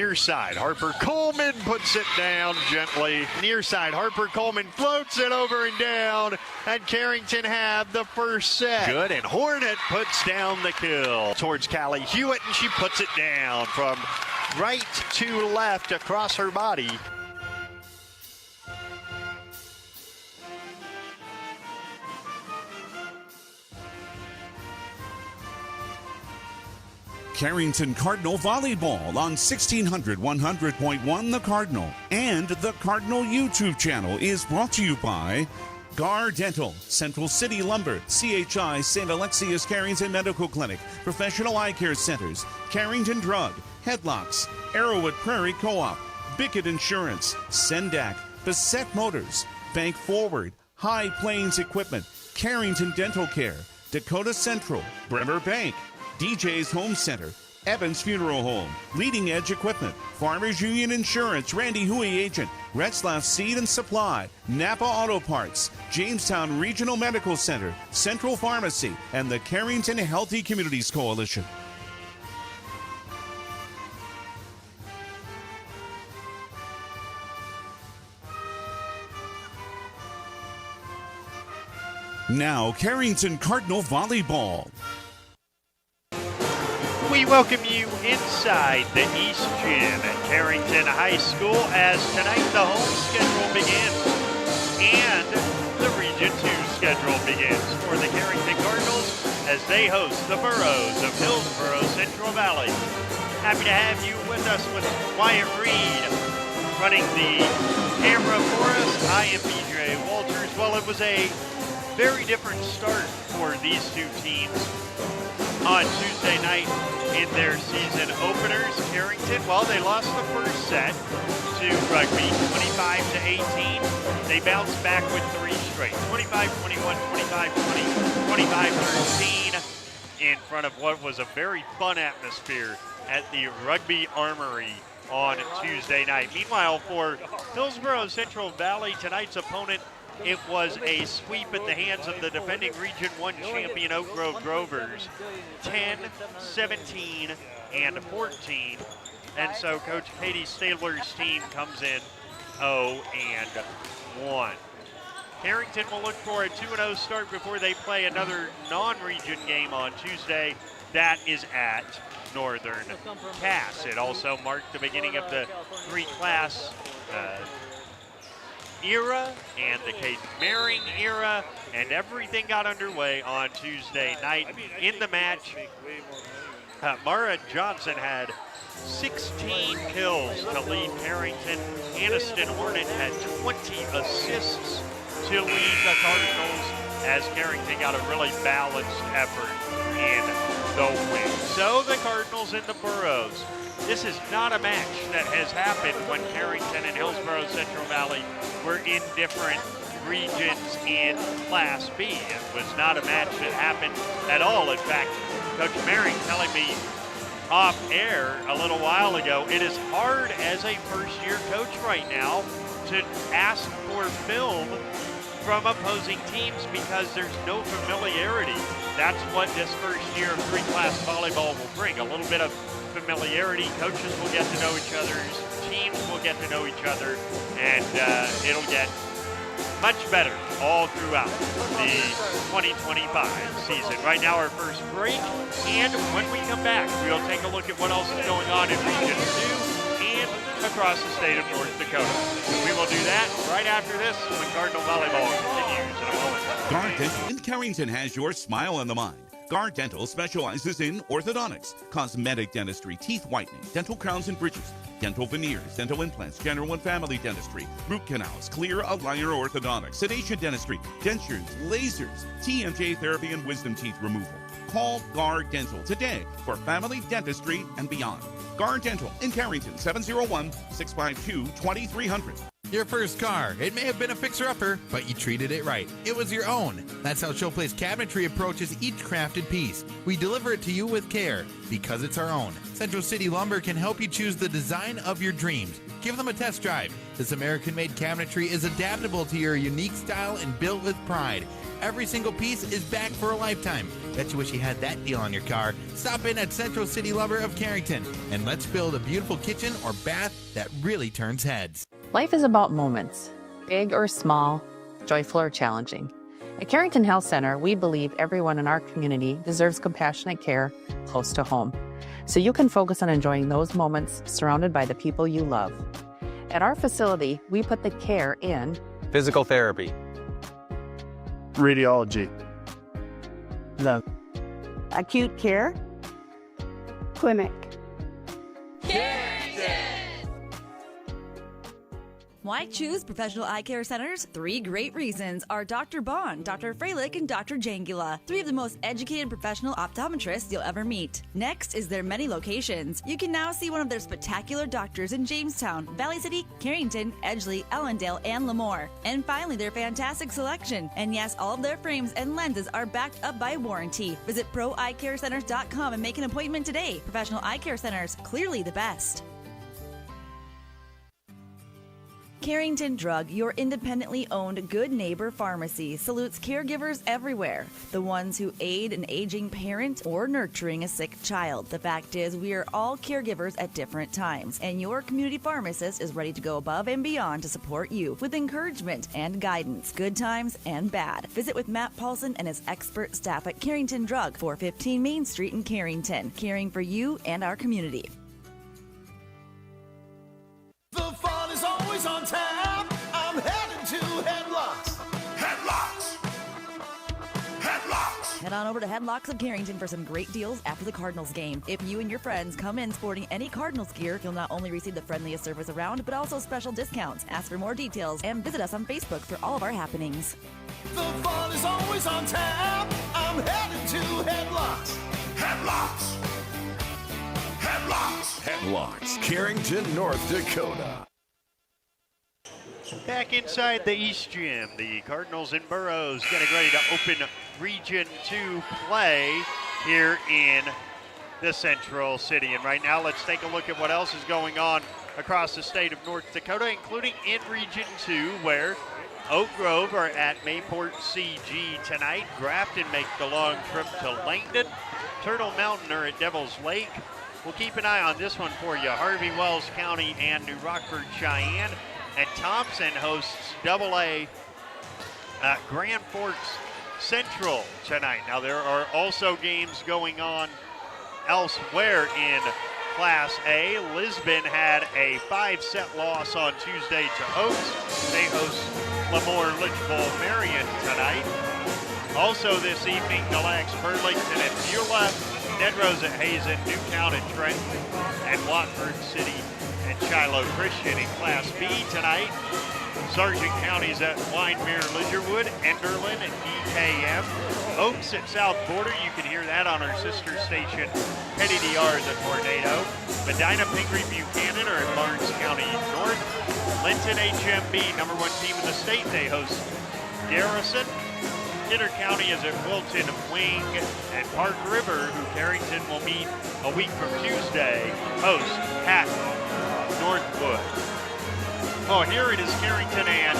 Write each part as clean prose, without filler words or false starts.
Near side, Harper Coleman puts it down gently. Near side, Harper Coleman floats it over and down, and Carrington have the first set. Good, and Hornet puts down the kill towards Callie Hewitt, and she puts it down from right to left across her body. Carrington Cardinal Volleyball on 1600 100.1 The Cardinal. And the Cardinal YouTube channel is brought to you by Gar Dental, Central City Lumber, CHI St. Alexius Carrington Medical Clinic, Professional Eye Care Centers, Carrington Drug, Headlocks, Arrowwood Prairie Co-op, Bickett Insurance, Sendak, Bassett Motors, Bank Forward, High Plains Equipment, Carrington Dental Care, Dakota Central, Bremer Bank, DJ's Home Center, Evans Funeral Home, Leading Edge Equipment, Farmers Union Insurance, Randy Huey Agent, Retzlaff Seed and Supply, Napa Auto Parts, Jamestown Regional Medical Center, Central Pharmacy, and the Carrington Healthy Communities Coalition. Now, Carrington Cardinal Volleyball. We welcome you inside the East Gym at Carrington High School as tonight the home schedule begins and the Region 2 schedule begins for the Carrington Cardinals as they host the Burros of Hillsboro Central Valley. Happy to have you with us with Wyatt Reed running the camera for us. I am BJ Walters. Well, it was a very different start for these two teams on Tuesday night in their season openers. Carrington, well, they lost the first set to Rugby, 25-18. They bounced back with three straight, 25-21, 25-20, 25-13, in front of what was a very fun atmosphere at the Rugby Armory on Tuesday night. Meanwhile, for Hillsboro Central Valley, tonight's opponent, it was a sweep at the hands of the defending Region 1 champion Oak Grove Drovers, 10, 17, and 14. And so Coach Katie Stabler's team comes in 0-1. Carrington will look for a 2-0 start before they play another non-region game on Tuesday. That is at Northern Cass. It also marked the beginning of the three-class era and the Kaden Maring era, and everything got underway on Tuesday night. In the match, Mara Johnson had 16 kills to lead Carrington. Aniston Hornet had 20 assists to lead the Cardinals as Carrington got a really balanced effort in the win. So the Cardinals in the Burros. This is not a match that has happened when Carrington and Hillsboro Central Valley were in different regions in Class B. It was not a match that happened at all. In fact, Coach Maring telling me off air a little while ago, it is hard as a first-year coach right now to ask for film from opposing teams because there's no familiarity. That's what this first year of three-class volleyball will bring, a little bit of familiarity. Coaches will get to know each other's teams will get to know each other, and it'll get much better all throughout the 2025 season. Right now, our first break, and when we come back, we'll take a look at what else is going on in Region 2 and across the state of North Dakota. We will do that right after this when Cardinal Volleyball continues in a moment. Gar Dental in Carrington has your smile on the mind. Gar Dental specializes in orthodontics, cosmetic dentistry, teeth whitening, dental crowns and bridges, dental veneers, dental implants, general and family dentistry, root canals, clear aligner orthodontics, sedation dentistry, dentures, lasers, TMJ therapy, and wisdom teeth removal. Call Gar Dental today for family dentistry and beyond. Gar Dental in Carrington, 701-652-2300. Your first car. It may have been a fixer-upper, but you treated it right. It was your own. That's how Showplace Cabinetry approaches each crafted piece. We deliver it to you with care, because it's our own. Central City Lumber can help you choose the design of your dreams. Give them a test drive. This American-made cabinetry is adaptable to your unique style and built with pride. Every single piece is backed for a lifetime. Bet you wish you had that deal on your car. Stop in at Central City Lumber of Carrington and let's build a beautiful kitchen or bath that really turns heads. Life is about moments, big or small, joyful or challenging. At Carrington Health Center, we believe everyone in our community deserves compassionate care close to home, so you can focus on enjoying those moments surrounded by the people you love. At our facility, we put the care in physical therapy, radiology, the acute care clinic. Why choose professional eye care centers? 3 great reasons are Dr. Bond, Dr. Freilich, and Dr. Jangula, 3 of the most educated professional optometrists you'll ever meet. Next is their many locations. You can now see one of their spectacular doctors in Jamestown, Valley City, Carrington, Edgeley, Ellendale, and Lemoore. And finally, their fantastic selection. And yes, all of their frames and lenses are backed up by warranty. Visit proeyecarecenters.com and make an appointment today. Professional eye care centers, clearly the best. Carrington Drug, your independently owned Good Neighbor Pharmacy, salutes caregivers everywhere. The ones who aid an aging parent or nurturing a sick child. The fact is, we are all caregivers at different times, and your community pharmacist is ready to go above and beyond to support you with encouragement and guidance, good times and bad. Visit with Matt Paulson and his expert staff at Carrington Drug, 415 Main Street in Carrington, caring for you and our community. The fun is always on tap. I'm headed to Headlocks. Headlocks. Headlocks. Head on over to Headlocks of Carrington for some great deals after the Cardinals game. If you and your friends come in sporting any Cardinals gear, you'll not only receive the friendliest service around, but also special discounts. Ask for more details and visit us on Facebook for all of our happenings. The fun is always on tap. I'm headed to Headlocks. Headlocks. Headlocks. Headlocks, Carrington, North Dakota. Back inside the East Gym, the Cardinals and Burros getting ready to open Region 2 play here in the Central City. And right now, let's take a look at what else is going on across the state of North Dakota, including in Region 2, where Oak Grove are at Mayport CG tonight. Grafton make the long trip to Langdon. Turtle Mountain are at Devil's Lake. We'll keep an eye on this one for you. Harvey Wells County and New Rockford Cheyenne. And Thompson hosts AA Grand Forks Central tonight. Now there are also games going on elsewhere in Class A. Lisbon had a 5-set loss on Tuesday to Oaks. They host Lemoore Litchfield Marion tonight. Also this evening, Mille Lacs Burlington and Beulah. Ned Rose at Hazen, Newtown and Trenton, and Watford City and Shiloh Christian in Class B tonight. Sargent County's at Wyndmere, Lidgerwood, Enderlin, and DKM. Oaks at South Border, you can hear that on our sister station, Petty DR the Tornado. Medina, Pingree, Buchanan are in Lawrence County North. Linton HMB, number 1 team in the state, they host Garrison. Kidder County is at Wilton, Wing, and Park River, who Carrington will meet a week from Tuesday, host Hatton, Northwood. Oh, here it is, Carrington and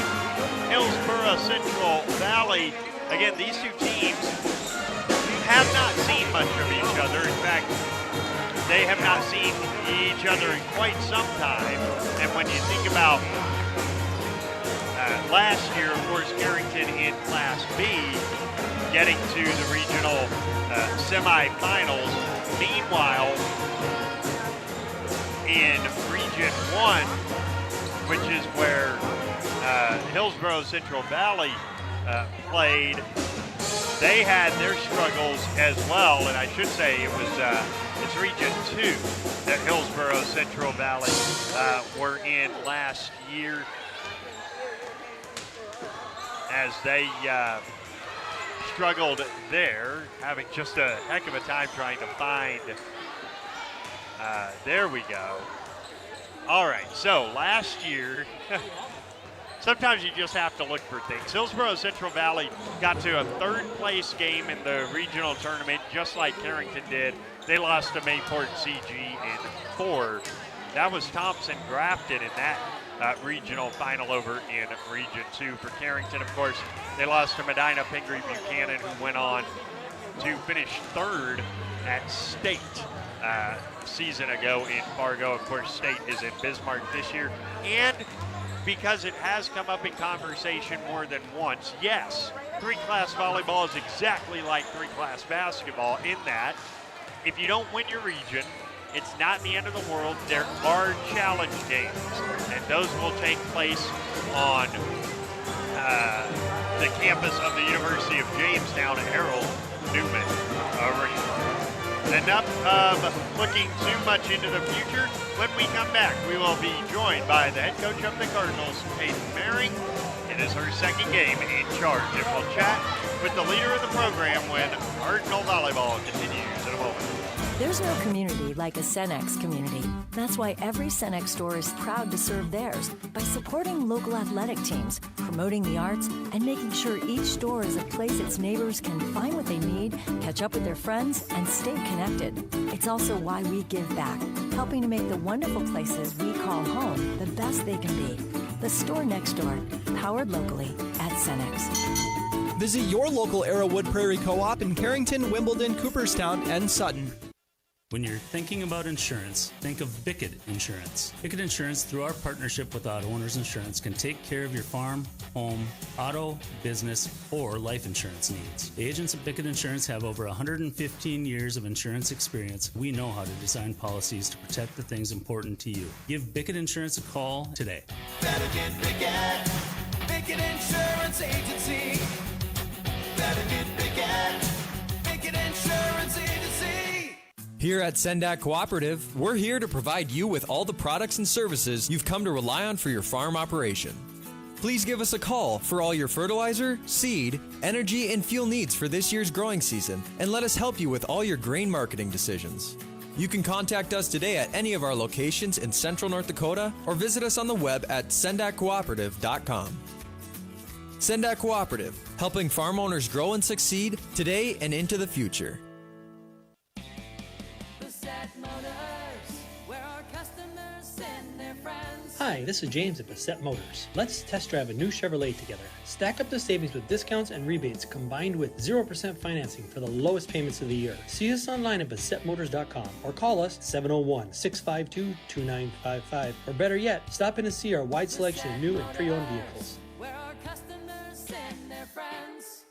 Hillsboro Central Valley. Again, these two teams have not seen much of each other. In fact, they have not seen each other in quite some time. And when you think about last year, of course, Carrington in Class B, getting to the regional semifinals. Meanwhile, in Region 1, which is where Hillsboro Central Valley played, they had their struggles as well. And I should say it's Region 2 that Hillsboro Central Valley were in last year, as they struggled there, having just a heck of a time trying to find. There we go. All right, so last year, sometimes you just have to look for things. Hillsboro Central Valley got to a 3rd place game in the regional tournament, just like Carrington did. They lost to Mayport CG in 4. That was Thompson Grafton in that regional final over in Region 2. For Carrington, of course, they lost to Medina, Pingree, Buchanan, who went on to finish third at State season ago in Fargo. Of course, State is in Bismarck this year. And because it has come up in conversation more than once, yes, three-class volleyball is exactly like three-class basketball in that if you don't win your region, it's not the end of the world. There are challenge games, and those will take place on the campus of the University of Jamestown at Harold Newman Arena. Enough of looking too much into the future. When we come back, we will be joined by the head coach of the Cardinals, Kaden Maring. It is her second game in charge, and we'll chat with the leader of the program when Cardinal Volleyball continues in a moment. There's no community like a Cenex community. That's why every Cenex store is proud to serve theirs by supporting local athletic teams, promoting the arts, and making sure each store is a place its neighbors can find what they need, catch up with their friends, and stay connected. It's also why we give back, helping to make the wonderful places we call home the best they can be. The store next door, powered locally at Cenex. Visit your local Arrowwood Prairie Co-op in Carrington, Wimbledon, Cooperstown, and Sutton. When you're thinking about insurance, think of Bickett Insurance. Bickett Insurance, through our partnership with Auto Owners Insurance, can take care of your farm, home, auto, business, or life insurance needs. The agents at Bickett Insurance have over 115 years of insurance experience. We know how to design policies to protect the things important to you. Give Bickett Insurance a call today. Better get Bickett. Bickett Insurance Agency. Better get Bickett. Bickett Insurance Agency. Here at Sendak Cooperative, we're here to provide you with all the products and services you've come to rely on for your farm operation. Please give us a call for all your fertilizer, seed, energy, and fuel needs for this year's growing season, and let us help you with all your grain marketing decisions. You can contact us today at any of our locations in Central North Dakota or visit us on the web at sendakcooperative.com. Sendak Cooperative, helping farm owners grow and succeed today and into the future. Hi, this is James at Bassett Motors. Let's test drive a new Chevrolet together. Stack up the savings with discounts and rebates combined with 0% financing for the lowest payments of the year. See us online at BassettMotors.com or call us 701-652-2955. Or better yet, stop in to see our wide selection of new and pre-owned vehicles. Where our customers send their friends.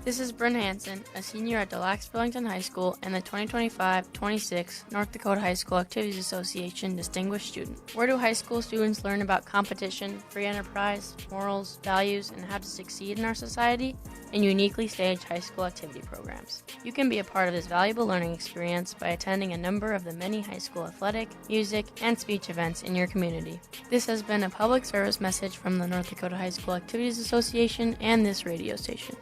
This is Bryn Hansen, a senior at Delax Burlington High School and the 2025-26 North Dakota High School Activities Association Distinguished Student. Where do high school students learn about competition, free enterprise, morals, values, and how to succeed in our society? In uniquely staged high school activity programs. You can be a part of this valuable learning experience by attending a number of the many high school athletic, music, and speech events in your community. This has been a public service message from the North Dakota High School Activities Association and this radio station.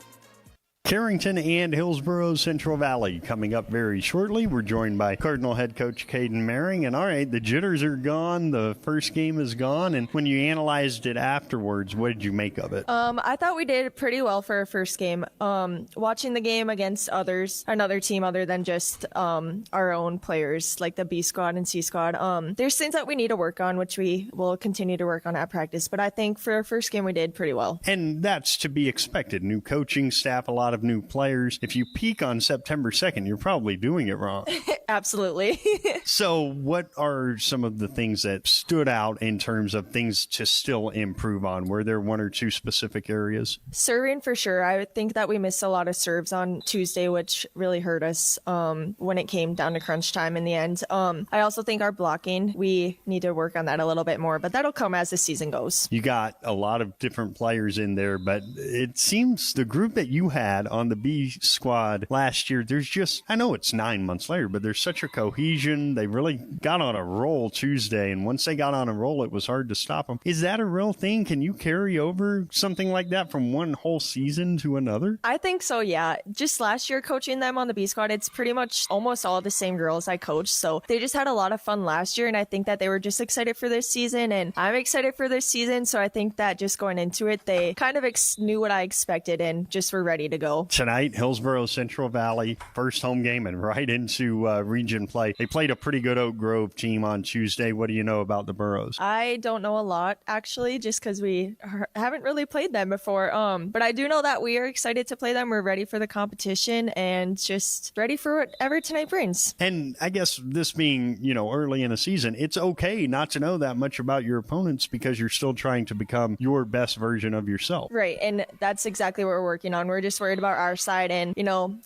Carrington and Hillsboro Central Valley coming up very shortly. We're joined by Cardinal head coach Kaden Maring. And all right, the jitters are gone. The first game is gone. And when you analyzed it afterwards, what did you make of it? I thought we did pretty well for our first game. Watching the game against another team other than just our own players, like the B squad and C squad, there's things that we need to work on, which we will continue to work on at practice. But I think for our first game, we did pretty well. And that's to be expected. New coaching staff, a lot of new players. If you peak on September 2nd, you're probably doing it wrong. Absolutely. So what are some of the things that stood out in terms of things to still improve on? Were there one or two specific areas? Serving for sure. I think that we missed a lot of serves on Tuesday, which really hurt us when it came down to crunch time in the end. I also think our blocking, we need to work on that a little bit more, but that'll come as the season goes. You got a lot of different players in there, but it seems the group that you had on the B squad last year, there's just, I know it's 9 months later, but there's such a cohesion. They really got on a roll Tuesday, and once they got on a roll, it was hard to stop them. Is that a real thing? Can you carry over something like that from one whole season to another? I think so, yeah. Just last year coaching them on the B squad, it's pretty much almost all the same girls I coached, so they just had a lot of fun last year, and I think that they were just excited for this season, and I'm excited for this season, so I think that just going into it, they kind of knew what I expected and just were ready to go. go. Tonight, Hillsboro Central Valley, first home game and right into region play. They played a pretty good Oak Grove team on Tuesday. What do you know about the Burros? I don't know a lot, actually, just because we haven't really played them before. But I do know that we are excited to play them. We're ready for the competition and just ready for whatever tonight brings. And I guess this being, early in the season, it's okay not to know that much about your opponents because you're still trying to become your best version of yourself. Right, and that's exactly what we're working on. We're just worried about our side and,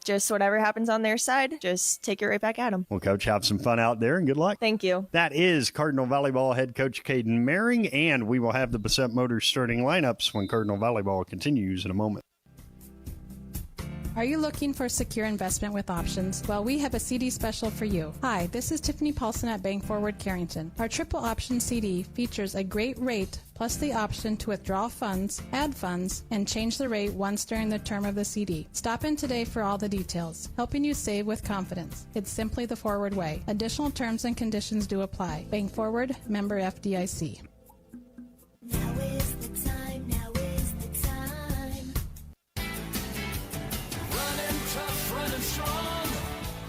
just whatever happens on their side, just take it right back at them. Well, Coach, have some fun out there and good luck. Thank you. That is Cardinal Volleyball head coach Kaden Maring, and we will have the Bassett Motors starting lineups when Cardinal Volleyball continues in a moment. Are you looking for secure investment with options? Well, we have a CD special for you. Hi, this is Tiffany Paulson at Bank Forward Carrington. Our triple option CD features a great rate plus the option to withdraw funds, add funds, and change the rate once during the term of the CD. Stop in today for all the details, helping you save with confidence. It's simply the Forward way. Additional terms and conditions do apply. Bank Forward, member FDIC. Now is the time, now is the time. Running tough, running strong.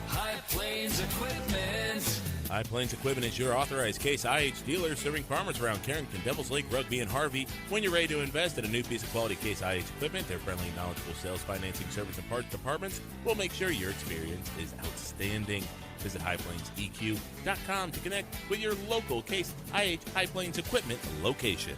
High Plains Equipment. High Plains Equipment is your authorized Case IH dealer serving farmers around Carrington, Devils Lake, Rugby, and Harvey. When you're ready to invest in a new piece of quality Case IH equipment, their friendly and knowledgeable sales, financing, service, and parts departments will make sure your experience is outstanding. Visit highplainseq.com to connect with your local Case IH High Plains Equipment location.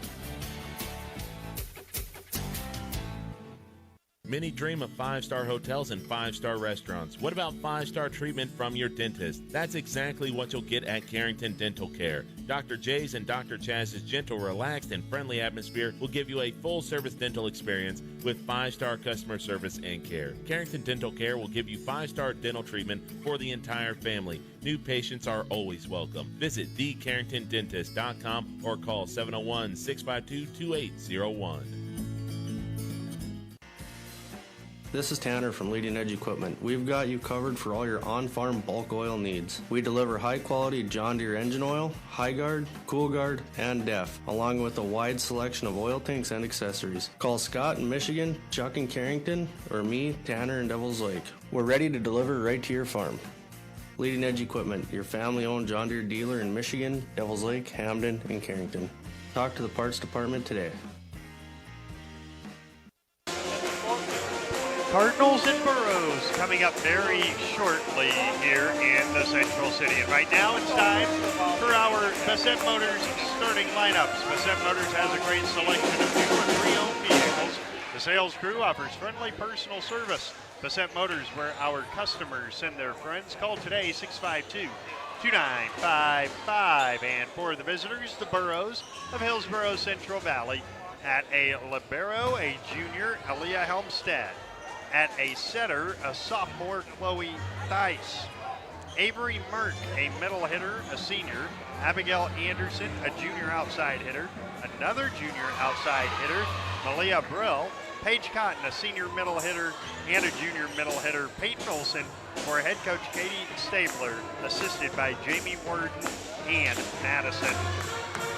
Many dream of 5-star hotels and 5-star restaurants. What about 5-star treatment from your dentist? That's exactly what you'll get at Carrington Dental Care. Dr. J's and Dr. Chaz's gentle, relaxed, and friendly atmosphere will give you a full-service dental experience with 5-star customer service and care. Carrington Dental Care will give you 5-star dental treatment for the entire family. New patients are always welcome. Visit thecarringtondentist.com or call 701-652-2801. This is Tanner from Leading Edge Equipment. We've got you covered for all your on-farm bulk oil needs. We deliver high-quality John Deere engine oil, High Guard, Cool Guard, and DEF, along with a wide selection of oil tanks and accessories. Call Scott in Michigan, Chuck in Carrington, or me, Tanner in Devils Lake. We're ready to deliver right to your farm. Leading Edge Equipment, your family-owned John Deere dealer in Michigan, Devils Lake, Hamden, and Carrington. Talk to the parts department today. Cardinals and Burros coming up very shortly here in the Central City. And right now it's time for our Bassett Motors starting lineups. Bassett Motors has a great selection of new and pre-owned vehicles. The sales crew offers friendly personal service. Bassett Motors, where our customers send their friends. Call today, 652-2955. And for the visitors, the Burros of Hillsboro Central Valley. At a libero, a junior, Aaliyah Helmstead. At a setter, a sophomore, Chloe Theis. Avery Merck, a middle hitter, a senior. Abigail Anderson, a junior outside hitter. Another junior outside hitter, Malia Brill. Paige Cotton, a senior middle hitter, and a junior middle hitter. Peyton Olson, for head coach Katie Stabler, assisted by Jamie Worden and Madison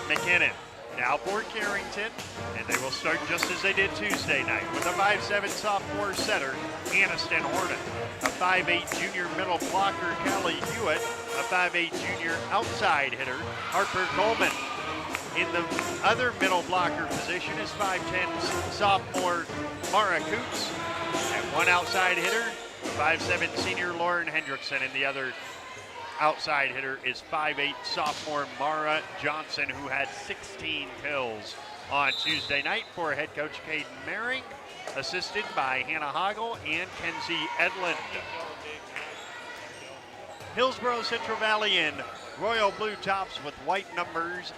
McKinnon. Now for Carrington, and they will start just as they did Tuesday night with a 5'7" sophomore setter, Aniston Horton, a 5'8" junior middle blocker, Callie Hewitt, a 5'8" junior outside hitter, Harper Coleman. In the other middle blocker position is 5'10" sophomore Mara Coots, and one outside hitter, 5'7" senior Lauren Hendrickson. And the other outside hitter is 5'8" sophomore Mara Johnson, who had 16 kills on Tuesday night for head coach Kaden Maring, assisted by Hannah Hoggle and Kenzie Edlund. Hillsboro Central Valley in royal blue tops with white numbers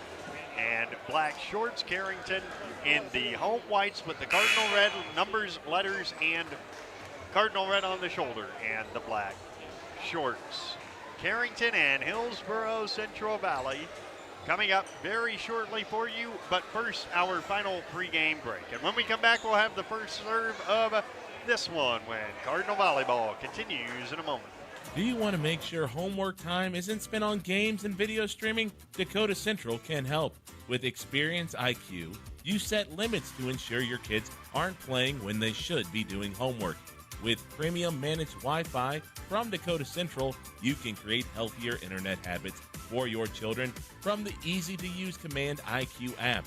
and black shorts. Carrington in the home whites with the cardinal red numbers, letters, and cardinal red on the shoulder and the black shorts. Carrington and Hillsboro Central Valley coming up very shortly for you, but first our final pregame break. And when we come back, we'll have the first serve of this one when Cardinal Volleyball continues in a moment. Do you want to make sure homework time isn't spent on games and video streaming? Dakota Central can help. With Experience IQ, you set limits to ensure your kids aren't playing when they should be doing homework. With premium managed Wi-Fi from Dakota Central, you can create healthier internet habits for your children from the easy-to-use Command IQ app.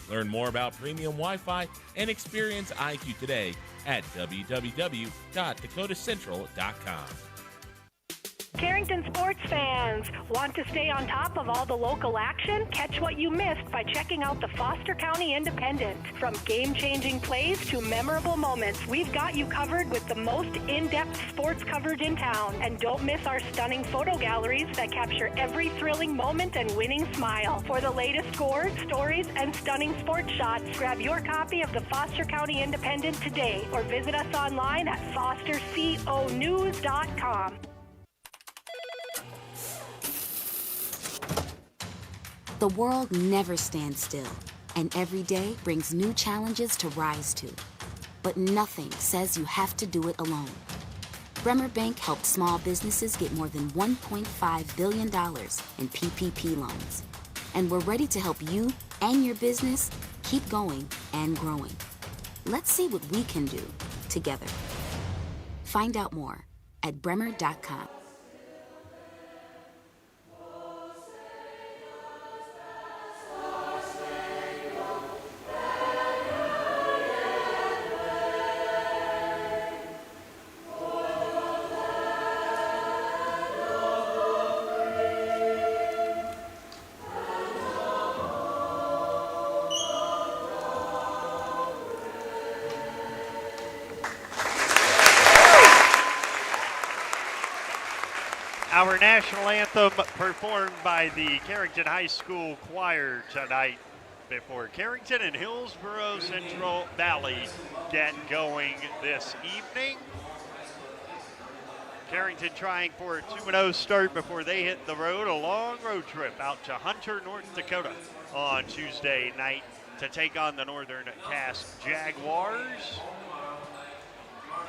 Learn more about premium Wi-Fi and experience IQ today at www.dakotacentral.com. Carrington sports fans, want to stay on top of all the local action? Catch what you missed by checking out the Foster County Independent. From game-changing plays to memorable moments, we've got you covered with the most in-depth sports coverage in town. And don't miss our stunning photo galleries that capture every thrilling moment and winning smile. For the latest scores, stories, and stunning sports shots, grab your copy of the Foster County Independent today or visit us online at fosterconews.com. The world never stands still, and every day brings new challenges to rise to. But nothing says you have to do it alone. Bremer Bank helped small businesses get more than $1.5 billion in PPP loans. And we're ready to help you and your business keep going and growing. Let's see what we can do together. Find out more at bremer.com. Our national anthem performed by the Carrington High School Choir tonight before Carrington and Hillsboro Central Valley get going this evening. Carrington trying for a 2-0 start before they hit the road, a long road trip out to Hunter, North Dakota on Tuesday night to take on the Northern Cass Jaguars.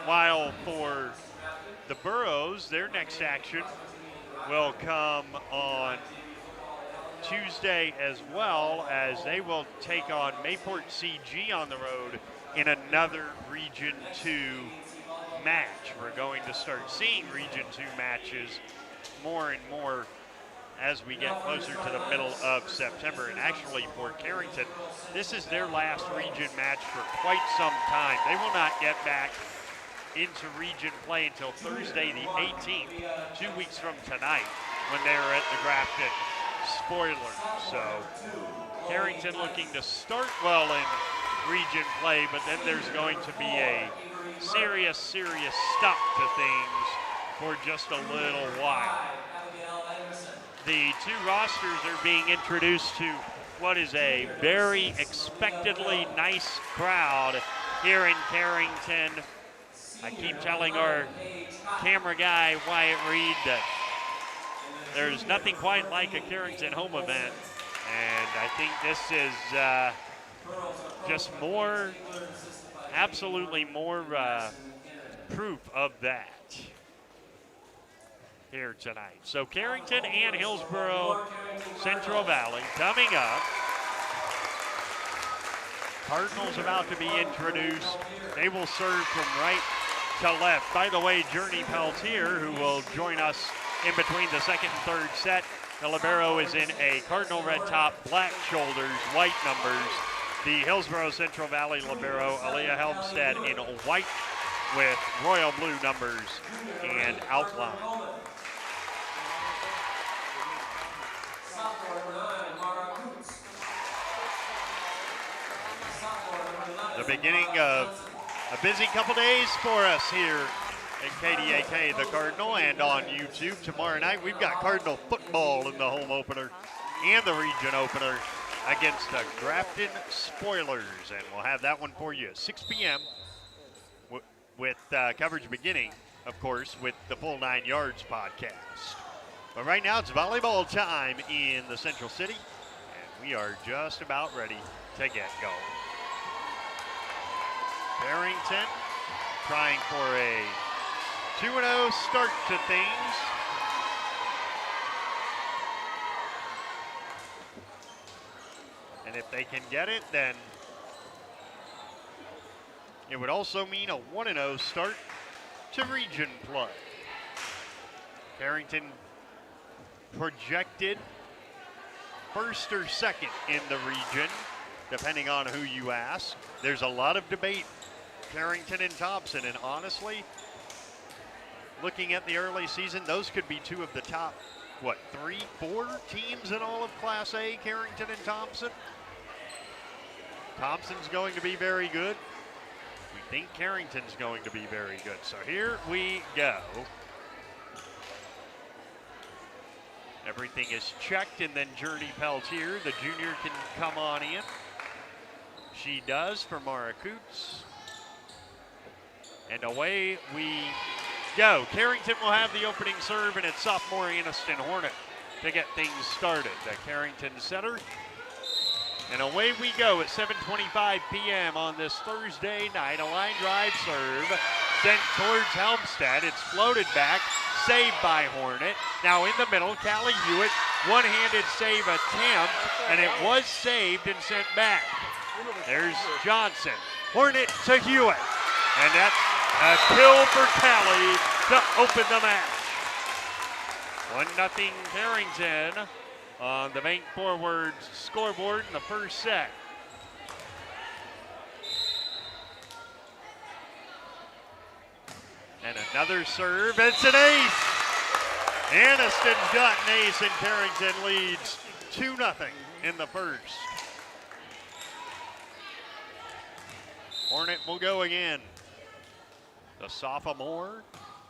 While for the Burros, their next action will come on Tuesday as well, as they will take on Mayport CG on the road in another Region 2 match. We're going to start seeing Region 2 matches more and more as we get closer to the middle of September. And actually for Carrington, this is their last region match for quite some time. They will not get back into region play until Thursday the 18th, 2 weeks from tonight, when they are at the Grafton Spoilers. So Carrington looking to start well in region play, but then there's going to be a serious stop to things for just a little while. The two rosters are being introduced to what is a very expectedly nice crowd here in Carrington. I keep telling our camera guy, Wyatt Reed, that there's nothing quite like a Carrington home event. And I think this is just more, absolutely more proof of that here tonight. So Carrington and Hillsboro Central Valley coming up. Cardinals about to be introduced. They will serve from right to left. By the way, Journey Peltier, who will join us in between the second and third set. The libero is in a cardinal red top, black shoulders, white numbers. The Hillsboro Central Valley libero, Aaliyah Helmstead, in white with royal blue numbers and outline. The beginning of a busy couple days for us here at KDAK, the Cardinal, and on YouTube. Tomorrow night, we've got Cardinal football in the home opener and the region opener against the Grafton Spoilers, and we'll have that one for you at 6 p.m. with coverage beginning, of course, with the Full 9 Yards podcast. But right now, it's volleyball time in the Central City, and we are just about ready to get going. Carrington trying for a 2-0 start to things. And if they can get it, then it would also mean a 1-0 start to region play. Carrington projected first or second in the region, depending on who you ask. There's a lot of debate, Carrington and Thompson, and honestly, looking at the early season, those could be two of the top, 3, 4 teams in all of Class A, Carrington and Thompson. Thompson's going to be very good. We think Carrington's going to be very good. So here we go. Everything is checked, and then Journey Peltier, the junior, can come on in. She does for Mara Coots. And away we go. Carrington will have the opening serve, and it's sophomore Aniston Hornet to get things started. The Carrington setter. And away we go at 7:25 p.m. on this Thursday night. A line drive serve sent towards Helmstead. It's floated back, saved by Hornet. Now in the middle, Callie Hewitt, one-handed save attempt, and it was saved and sent back. There's Johnson. Hornet to Hewitt. And that's a kill for Callie to open the match. 1-0 Carrington on the Bank Forward scoreboard in the first set. And another serve. It's an ace. Aniston's got an ace, and Carrington leads 2-0 in the first. Hornet will go again. The sophomore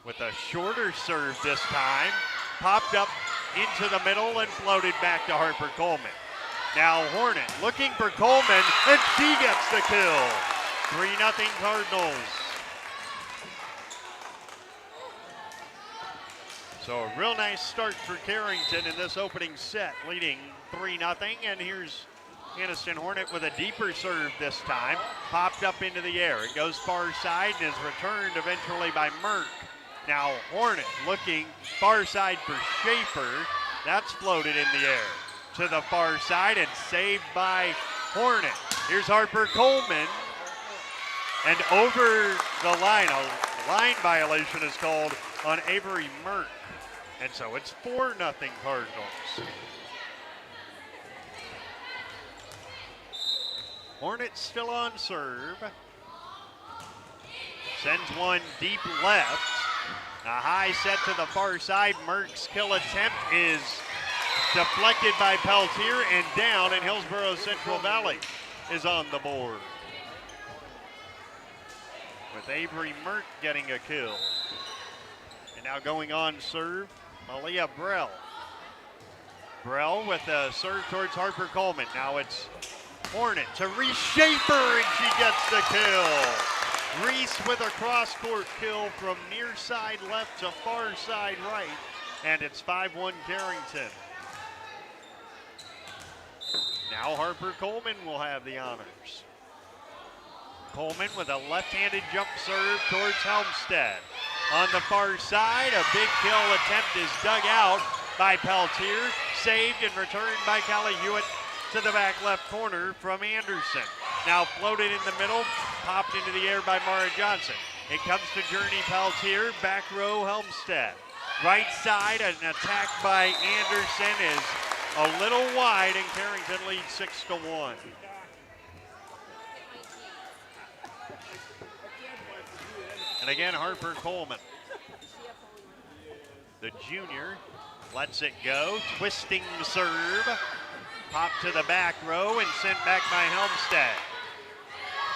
with a shorter serve this time. Popped up into the middle and floated back to Harper Coleman. Now Hornet looking for Coleman, and she gets the kill. 3-0 Cardinals. So a real nice start for Carrington in this opening set, leading 3-0. And here's Aniston Hornet with a deeper serve this time. Popped up into the air. It goes far side and is returned eventually by Merck. Now Hornet looking far side for Schaefer. That's floated in the air to the far side and saved by Hornet. Here's Harper Coleman. And over the line, a line violation is called on Avery Merck. And so it's 4-0 Cardinals. Hornet still on serve. Sends one deep left. A high set to the far side. Merck's kill attempt is deflected by Peltier and down, and Hillsboro Central Valley is on the board. With Avery Merck getting a kill. And now going on serve, Malia Brell. Brell with a serve towards Harper Coleman. Now it's Hornet to Reese Schaefer, and she gets the kill. Reese with a cross-court kill from near side left to far side right, and it's 5-1 Carrington. Now Harper Coleman will have the honors. Coleman with a left-handed jump serve towards Helmstead. On the far side, a big kill attempt is dug out by Peltier, saved and returned by Callie Hewitt to the back left corner from Anderson. Now floated in the middle, popped into the air by Mara Johnson. It comes to Journey Peltier, back row Helmstead. Right side, an attack by Anderson is a little wide, and Carrington leads 6-1. And again, Harper Coleman. The junior lets it go, twisting serve. Pop to the back row and sent back by Helmstead.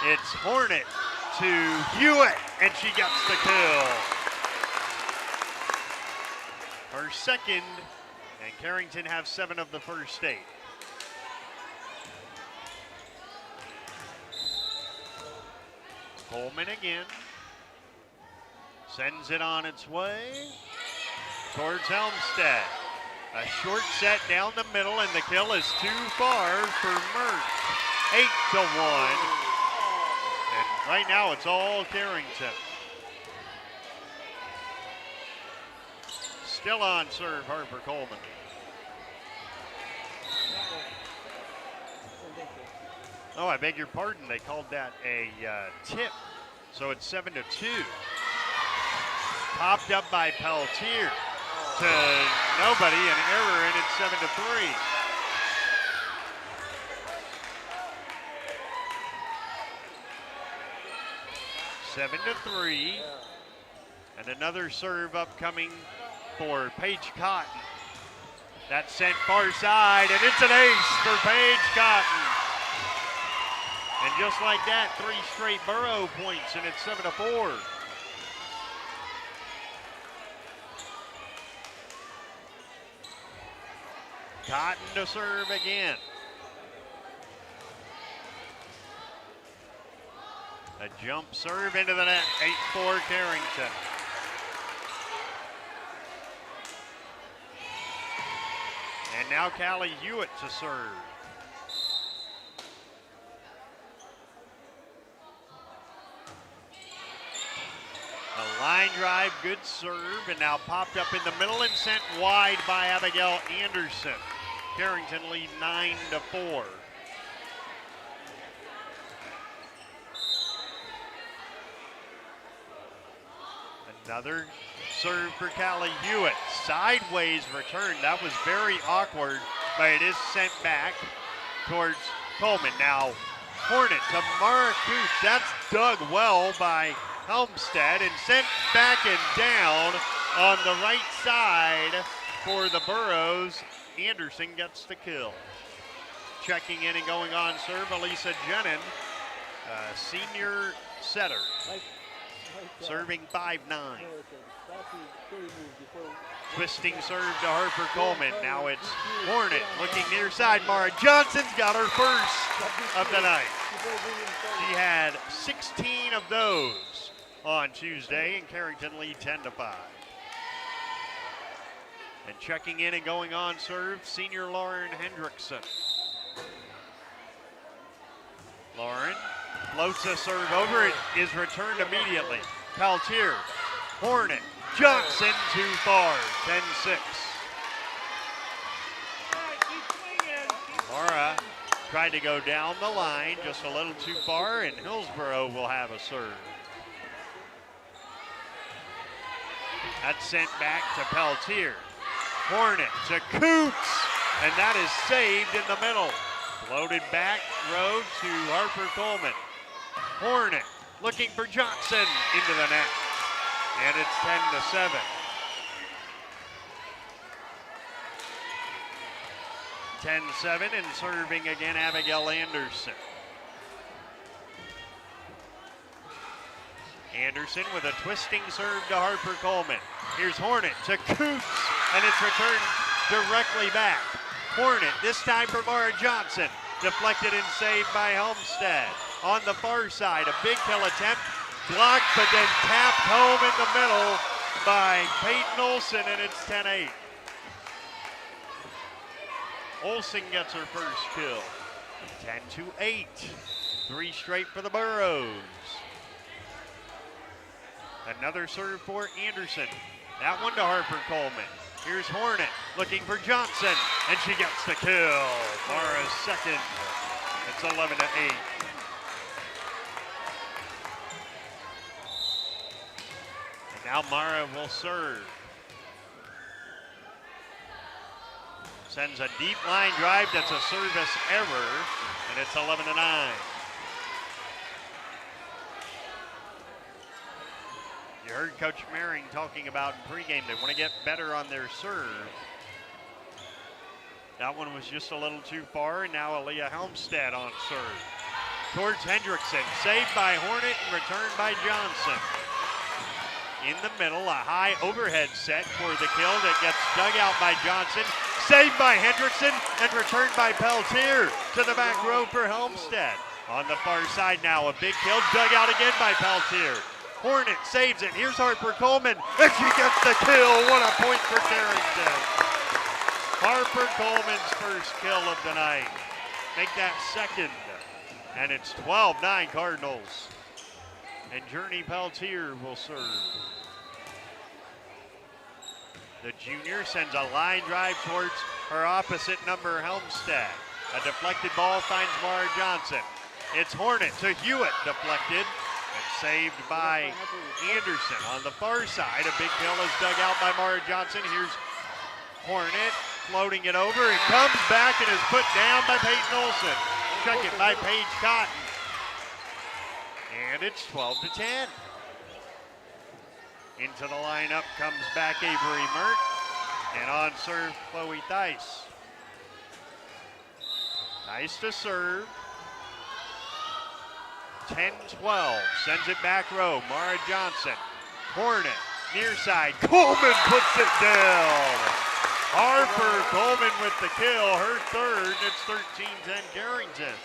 It's Hornet to Hewitt, and she gets the kill. Her second, and Carrington have 7 of the first 8. Coleman again. Sends it on its way towards Helmstead. A short set down the middle, and the kill is too far for Merck. 8-1. And right now it's all Carrington. Still on serve, Harper Coleman. Oh, I beg your pardon. They called that a tip. So it's 7-2. popped up by Peltier to nobody, an error, and it's 7-3. Seven to 3, and another serve upcoming for Paige Cotton. That's sent far side, and it's an ace for Paige Cotton. And just like that, 3 straight Borough points, and it's 7-4. Cotton to serve again. A jump serve into the net, 8-4 Carrington. And now Callie Hewitt to serve. A line drive, good serve, and now popped up in the middle and sent wide by Abigail Anderson. Carrington lead 9-4. Another serve for Callie Hewitt. Sideways return. That was very awkward, but it is sent back towards Coleman. Now, Hornet to Mara Cooch. That's dug well by Helmstead and sent back and down on the right side for the Burrows. Anderson gets the kill. Checking in and going on serve, Elisa Jenin, senior setter. Serving 5'9". Twisting serve to Harper Coleman. Now it's Hornet looking near side. Mara Johnson's got her first of the night. She had 16 of those on Tuesday, and Carrington lead 10-5. And checking in and going on serve, senior Lauren Hendrickson. Lauren floats a serve over. It is returned immediately. Peltier, Hornet, Johnson too far, 10-6. Mara tried to go down the line just a little too far, and Hillsboro will have a serve. That's sent back to Peltier. Hornet to Coots, and that is saved in the middle. Floated back row to Harper Coleman. Hornet looking for Johnson into the net, and it's 10-7. 10-7 and serving again Abigail Anderson. Anderson with a twisting serve to Harper Coleman. Here's Hornet to Coots, and it's returned directly back. Hornet, this time for Mara Johnson. Deflected and saved by Helmstead. On the far side, a big kill attempt. Blocked, but then tapped home in the middle by Peyton Olsen, and it's 10-8. Olsen gets her first kill. 10-8. 3 straight for the Burrows. Another serve for Anderson. That one to Harper Coleman. Here's Hornet looking for Johnson, and she gets the kill. Mara's second. It's 11-8. And now Mara will serve. Sends a deep line drive. That's a service error, and it's 11-9. You heard Coach Maring talking about in pregame, they want to get better on their serve. That one was just a little too far, and now Aaliyah Helmstead on serve. Towards Hendrickson, saved by Hornet and returned by Johnson. In the middle, a high overhead set for the kill that gets dug out by Johnson. Saved by Hendrickson and returned by Peltier to the back row for Helmstead. On the far side now, a big kill, dug out again by Peltier. Hornet saves it. Here's Harper Coleman, and she gets the kill. What a point for Carrington. Harper Coleman's first kill of the night. Make that second, and it's 12-9 Cardinals. And Journey Peltier will serve. The junior sends a line drive towards her opposite number, Helmstead. A deflected ball finds Mara Johnson. It's Hornet to Hewitt, deflected. And saved by Anderson. On the far side, a big kill is dug out by Mara Johnson. Here's Hornet floating it over. It comes back and is put down by Peyton Olson. Check it by Paige Cotton. And it's 12-10. Into the lineup comes back Avery Mert. And on serve, Chloe Theis. Theis to serve. 10-12. Sends it back row. Mara Johnson. Hornet. Near side. Coleman puts it down. Harper Coleman with the kill. Her third. It's 13-10 Carrington.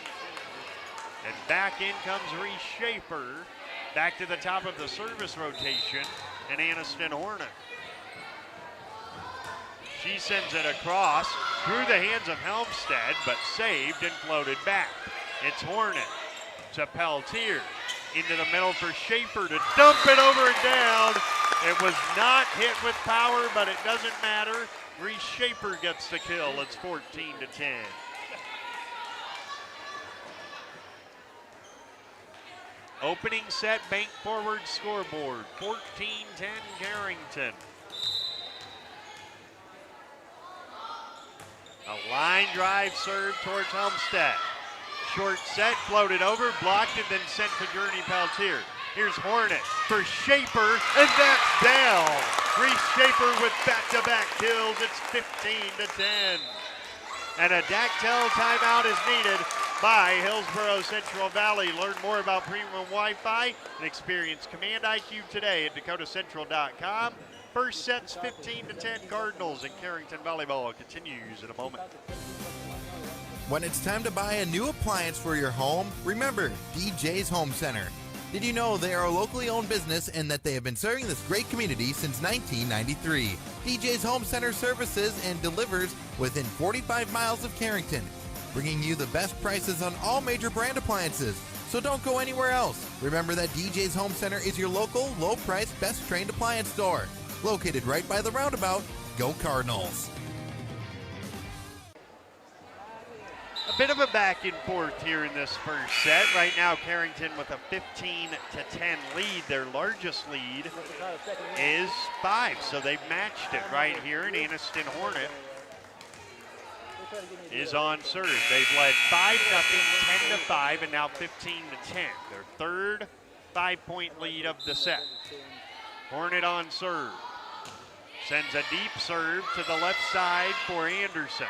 And back in comes Reese Schaefer. Back to the top of the service rotation. And Aniston Hornet. She sends it across through the hands of Helmstead, but saved and floated back. It's Hornet to Peltier. Into the middle for Schaefer to dump it over and down. It was not hit with power, but it doesn't matter. Reese Schaefer gets the kill. It's 14-10. Opening set, bank forward scoreboard. 14-10 Carrington. A line drive serve towards Helmstead. Short set, floated over, blocked, and then sent to Journey Peltier. Here's Hornet for Schaefer, and that's down. Reese Schaefer with back-to-back kills. It's 15-10. And a Dactyl timeout is needed by Hillsboro Central Valley. Learn more about premium Wi-Fi and experience Command IQ today at dakotacentral.com. First set's 15-10 Cardinals, and Carrington Volleyball continues in a moment. When it's time to buy a new appliance for your home, remember DJ's Home Center. Did you know they are a locally owned business and that they have been serving this great community since 1993? DJ's Home Center services and delivers within 45 miles of Carrington, bringing you the best prices on all major brand appliances. So don't go anywhere else. Remember that DJ's Home Center is your local, low-price, best-trained appliance store. Located right by the roundabout. Go Cardinals. A bit of a back and forth here in this first set. Right now, Carrington with a 15-10 lead. Their largest lead is 5, so they've matched it right here. And Aniston Hornet is on serve. They've led 5-0, 10-5, and now 15-10. Their third 5-point lead of the set. Hornet on serve. Sends a deep serve to the left side for Anderson.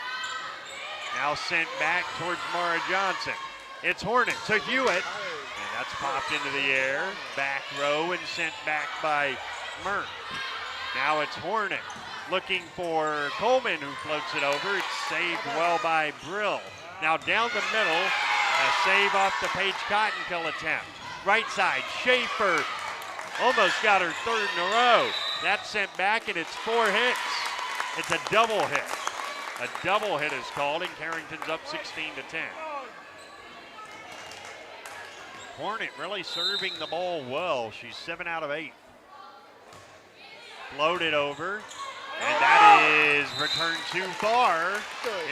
Now sent back towards Mara Johnson. It's Hornet to Hewitt, and that's popped into the air. Back row and sent back by Mert. Now it's Hornet looking for Coleman, who floats it over. It's saved well by Brill. Now down the middle, a save off the Paige Cotton kill attempt. Right side, Schaefer almost got her third in a row. That's sent back, and it's 4 hits. It's a double hit. A double hit is called, and Carrington's up 16-10. Hornet really serving the ball well. She's 7 out of 8. Floated over, and that is returned too far.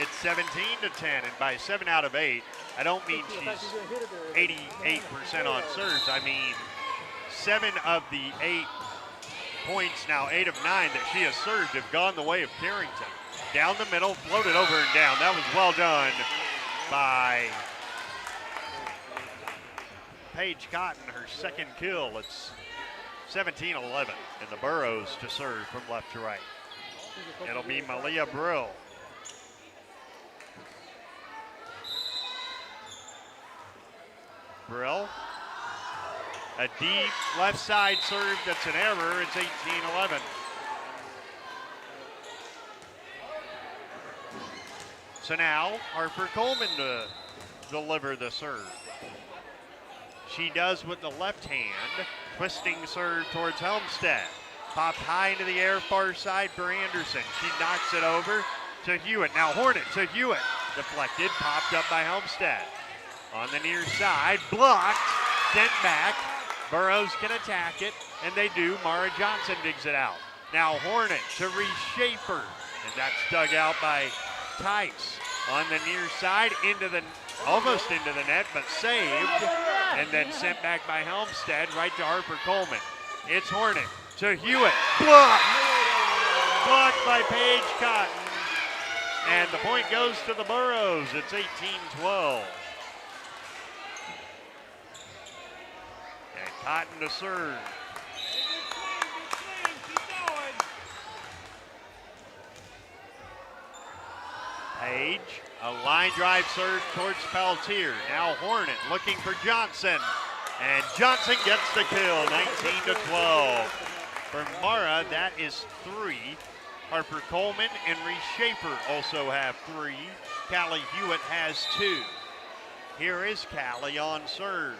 It's 17-10, and by 7 out of 8, I don't mean she's 88% on serves. I mean 7 of the 8 points now, 8 of 9 that she has served have gone the way of Carrington. Down the middle, floated over and down. That was well done by Paige Cotton, her second kill. It's 17-11, and the Burrows to serve from left to right. It'll be Malia Brill. Brill, a deep left side serve that's an error. It's 18-11. So now Harper Coleman to deliver the serve. She does with the left hand, twisting serve towards Helmstead. Popped high into the air, far side for Anderson. She knocks it over to Hewitt. Now Hornet to Hewitt. Deflected, popped up by Helmstead. On the near side, blocked, sent back. Burrows can attack it, and they do. Mara Johnson digs it out. Now Hornet to Reese Schaefer, and that's dug out by Theis. On the near side, into the almost into the net, but saved, and then sent back by Helmstead right to Harper Coleman. It's Hornet to Hewitt. Blocked by Paige Cotton. And the point goes to the Burros. It's 18-12. And Cotton to serve. Page, a line drive serve towards Peltier. Now Hornet looking for Johnson. And Johnson gets the kill, 19-12. For Mara, that is 3. Harper Coleman and Reese Schaefer also have 3. Callie Hewitt has 2. Here is Callie on serve.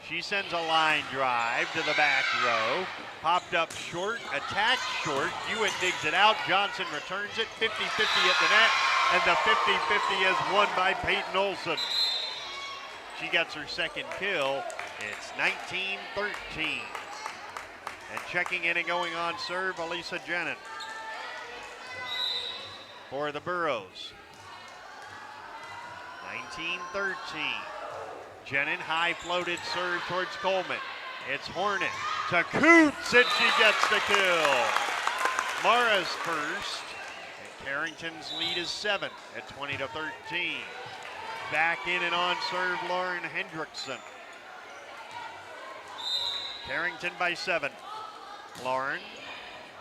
She sends a line drive to the back row. Popped up short, attacked short. Hewitt digs it out. Johnson returns it. 50-50 at the net. And the 50-50 is won by Peyton Olson. She gets her second kill. It's 19-13. And checking in and going on serve, Elisa Jenin for the Burros. 19-13. Jenin high floated serve towards Coleman. It's Hornet to Coots, and she gets the kill. Mara's first, and Carrington's lead is 7 at 20-13. Back in and on serve, Lauren Hendrickson. Carrington by 7. Lauren,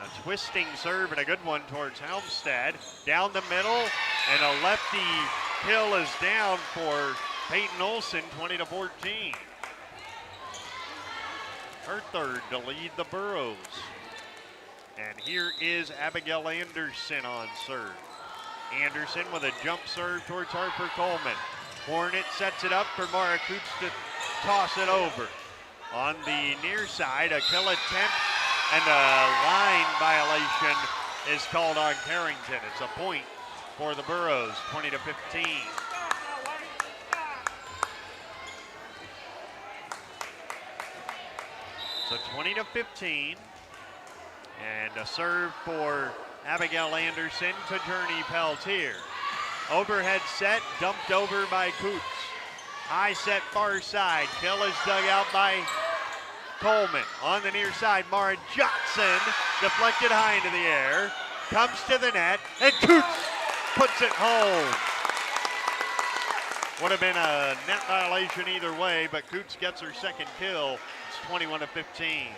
a twisting serve and a good one towards Helmstead. Down the middle, and a lefty kill is down for Peyton Olson, 20-14. Her third to lead the Burros. And here is Abigail Anderson on serve. Anderson with a jump serve towards Harper Coleman. Hornet sets it up for Mara Coots to toss it over. On the near side, a kill attempt and a line violation is called on Carrington. It's a point for the Burros, 20-15. So 20-15. And a serve for Abigail Anderson to Journey Peltier. Overhead set, dumped over by Coots. High set far side. Kill is dug out by Coleman. On the near side, Mara Johnson deflected high into the air. Comes to the net, and Coots puts it home. Would have been a net violation either way, but Coots gets her second kill. It's 21-15.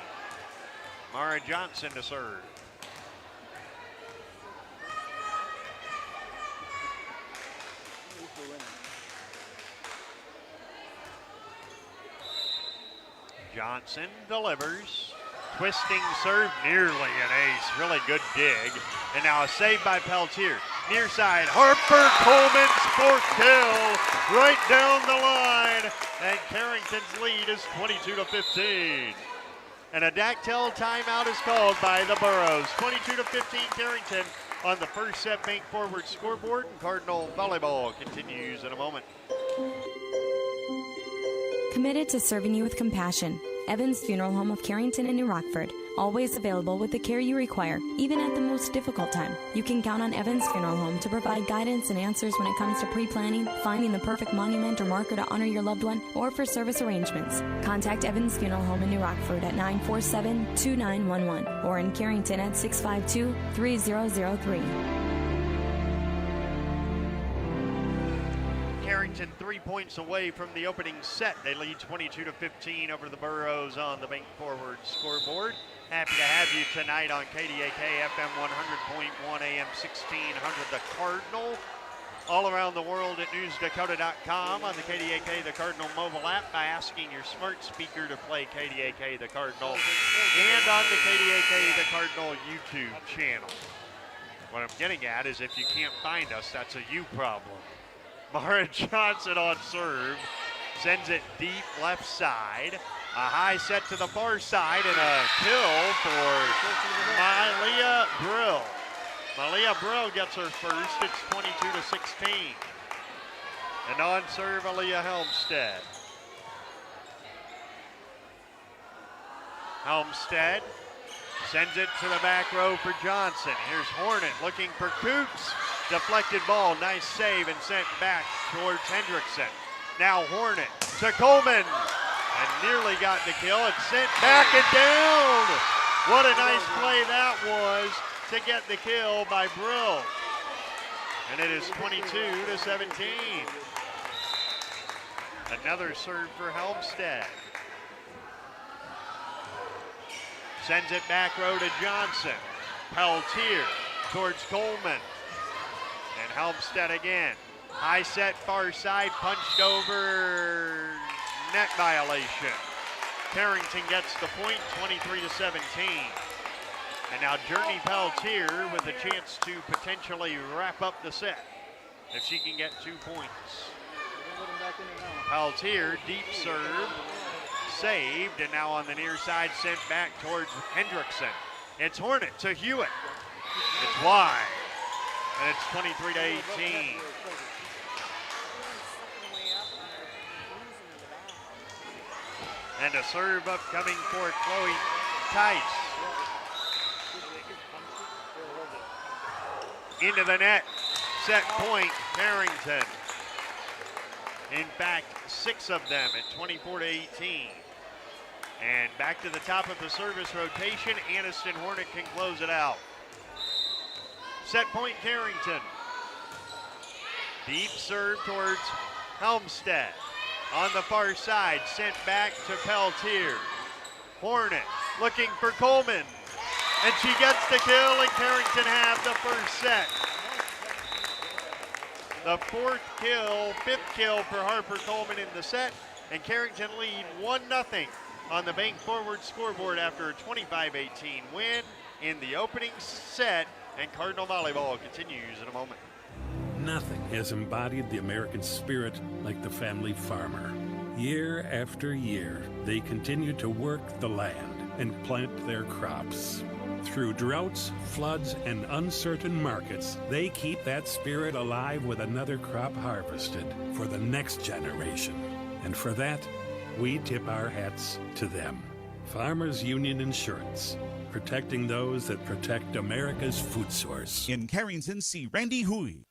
Mara Johnson to serve. Johnson delivers. Twisting serve, nearly an ace. Really good dig. And now a save by Peltier. Near side, Harper Coleman's fourth kill right down the line. And Carrington's lead is 22-15. And a Dactyl timeout is called by the Burros. 22-15 Carrington on the first set bank forward scoreboard. And Cardinal Volleyball continues in a moment. Committed to serving you with compassion. Evans Funeral Home of Carrington and New Rockford. Always available with the care you require, even at the most difficult time. You can count on Evans Funeral Home to provide guidance and answers when it comes to pre-planning, finding the perfect monument or marker to honor your loved one, or for service arrangements. Contact Evans Funeral Home in New Rockford at 947-2911 or in Carrington at 652-3003. Carrington 3 points away from the opening set. They lead 22-15 over the Burros on the bank forward scoreboard. Happy to have you tonight on KDAK FM 100.1 AM 1600 The Cardinal. All around the world at newsdakota.com, on the KDAK The Cardinal mobile app by asking your smart speaker to play KDAK The Cardinal, and on the KDAK The Cardinal YouTube channel. What I'm getting at is if you can't find us, that's a you problem. Mara Johnson on serve, sends it deep left side. A high set to the far side and a kill for Malia Brill. Malia Brill gets her first. It's 22-16. And on serve, Aaliyah Helmstead. Helmstead sends it to the back row for Johnson. Here's Hornet looking for Coots. Deflected ball, nice save, and sent back towards Hendrickson. Now Hornet to Coleman, and nearly got the kill. It's sent back and down. What a nice play that was to get the kill by Brill. And it is 22-17. Another serve for Helmstead. Sends it back row to Johnson. Peltier towards Coleman. And Helmstead again. High set, far side, punched over, net violation. Carrington gets the point, 23-17. And now Journey Peltier with a chance to potentially wrap up the set if she can get 2 points. Peltier, deep serve, saved, and now on the near side sent back towards Hendrickson. It's Hornet to Hewitt. It's wide, and it's 23-18. And a serve upcoming for Chloe Tice. Into the net, set point, Carrington. In fact, 6 of them at 24-18. And back to the top of the service rotation, Anniston Hornet can close it out. Set point, Carrington. Deep serve towards Helmstead. On the far side, sent back to Peltier. Hornet looking for Coleman. And she gets the kill, and Carrington have the first set. The 5th kill for Harper Coleman in the set, and Carrington lead 1-0 on the Bank Forward scoreboard after a 25-18 win in the opening set, and Cardinal Volleyball continues in a moment. Nothing has embodied the American spirit like the family farmer. Year after year, they continue to work the land and plant their crops. Through droughts, floods, and uncertain markets, they keep that spirit alive with another crop harvested for the next generation. And for that, we tip our hats to them. Farmers Union Insurance, protecting those that protect America's food source. In Carrington, see Randy Hui.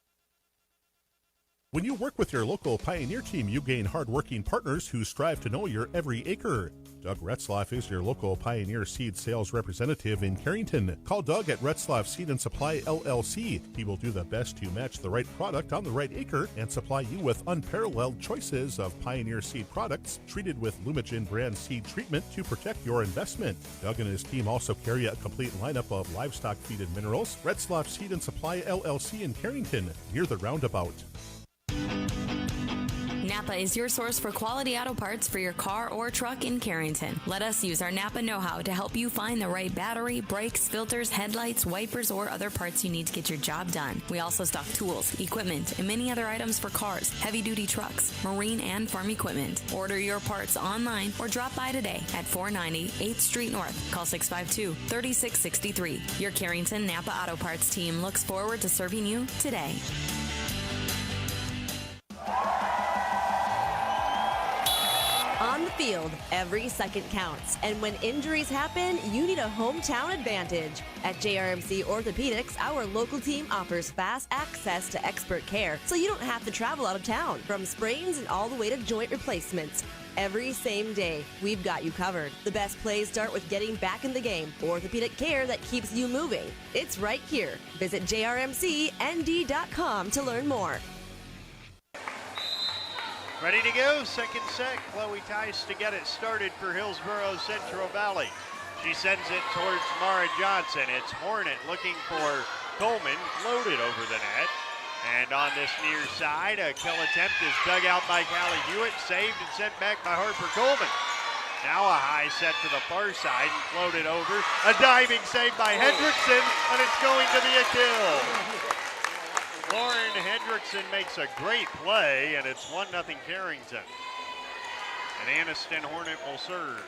When you work with your local Pioneer team, you gain hard-working partners who strive to know your every acre. Doug Retzlaff is your local Pioneer Seed sales representative in Carrington. Call Doug at Retzlaff Seed and Supply, LLC. He will do the best to match the right product on the right acre and supply you with unparalleled choices of Pioneer Seed products treated with Lumigen brand seed treatment to protect your investment. Doug and his team also carry a complete lineup of livestock feed and minerals. Retzlaff Seed and Supply, LLC in Carrington, near the roundabout. Napa is your source for quality auto parts for your car or truck in Carrington. Let us use our Napa know-how to help you find the right battery, brakes, filters, headlights, wipers, or other parts you need to get your job done. We also stock tools, equipment, and many other items for cars, heavy-duty trucks, marine, and farm equipment. Order your parts online or drop by today at 490 8th Street North. Call 652-3663. Your Carrington Napa Auto Parts team looks forward to serving you today. On the field, every second counts, and when injuries happen, you need a hometown advantage. At JRMC Orthopedics, our local team offers fast access to expert care, so you don't have to travel out of town. From sprains and all the way to joint replacements, every same day, we've got you covered. The best plays start with getting back in the game. Orthopedic care that keeps you moving. It's right here. Visit jrmcnd.com to learn more. Ready to go, second set. Chloe Tice to get it started for Hillsboro Central Valley. She sends it towards Mara Johnson. It's Hornet looking for Coleman, floated over the net. And on this near side, a kill attempt is dug out by Callie Hewitt, saved and sent back by Harper Coleman. Now a high set to the far side and floated over. A diving save by Hendrickson, and it's going to be a kill. Lauren Hendrickson makes a great play, and it's 1-0 Carrington. And Anniston Hornet will serve.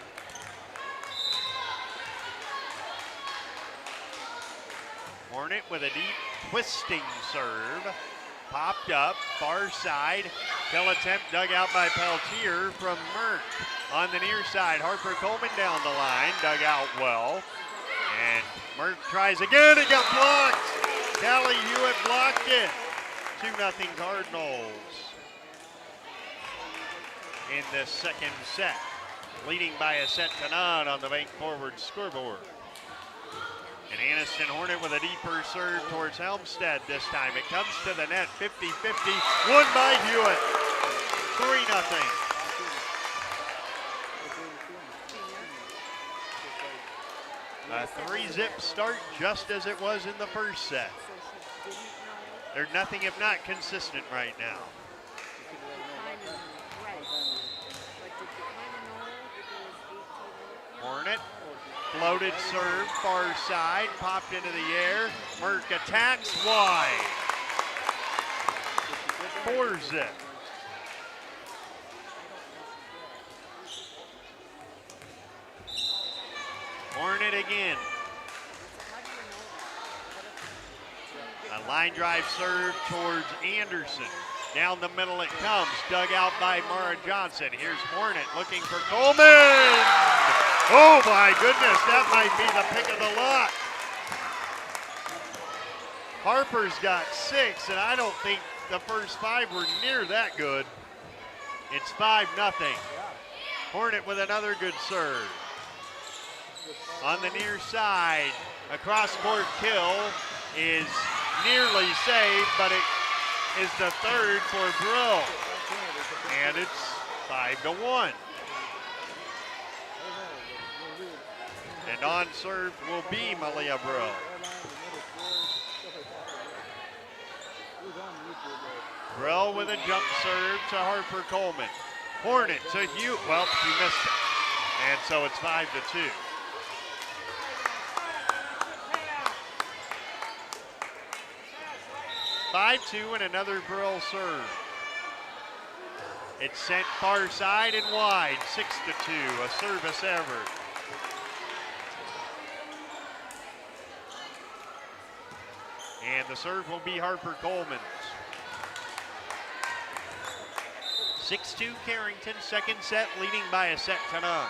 Hornet with a deep twisting serve. Popped up, far side. Kill attempt dug out by Peltier from Merck. On the near side, Harper Coleman down the line, dug out well. And Merck tries again, it got blocked. Callie Hewitt blocked it. 2-0 Cardinals in the second set, leading by a set to none on the bank forward scoreboard. And Anniston Hornet with a deeper serve towards Helmstead this time. It comes to the net, 50-50, won by Hewitt. 3-0. A 3-zip start just as it was in the first set. They're nothing if not consistent right now. Hornet, floated serve, far side, popped into the air. Merck attacks wide. 4-zip. Hornet again. A line drive serve towards Anderson. Down the middle it comes, dug out by Mara Johnson. Here's Hornet looking for Coleman. Oh my goodness, that might be the pick of the lot. Harper's got 6, and I don't think the first 5 were near that good. It's 5-0. Hornet with another good serve. On the near side, a cross-court kill is nearly saved, but it is the third for Brill. And it's 5-1. And on serve will be Malia Brill. Brill with a jump serve to Harper Coleman. Hornet to Hugh. Well, she missed it. And so it's 5-2. And another Brill serve. It's sent far side and wide, 6-2, a service ever. And the serve will be Harper Coleman's. 6-2 Carrington, second set, leading by a set to none.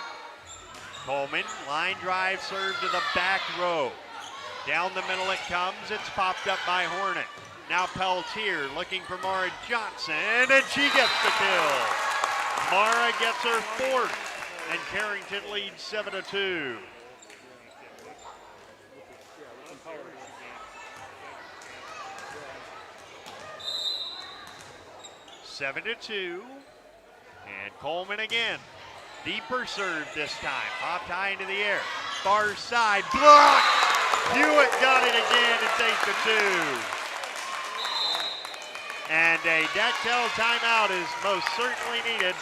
Coleman, line drive serve to the back row. Down the middle it comes, it's popped up by Hornet. Now Peltier looking for Mara Johnson, and she gets the kill. Mara gets her 4th, and Carrington leads 7-2. Seven to 2, and Coleman again. Deeper serve this time, popped high into the air. Far side, blocked! Hewitt got it again, it's 8-2. And a Dactyl timeout is most certainly needed